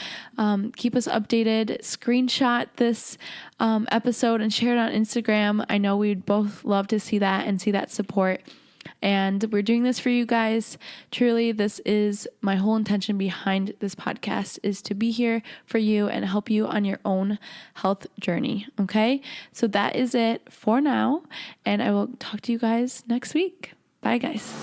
keep us updated. Screenshot this episode and share it on Instagram. I know we'd both love to see that and see that support. And we're doing this for you guys. Truly, this is my whole intention behind this podcast, is to be here for you and help you on your own health journey. Okay? So that is it for now. And I will talk to you guys next week. Bye, guys.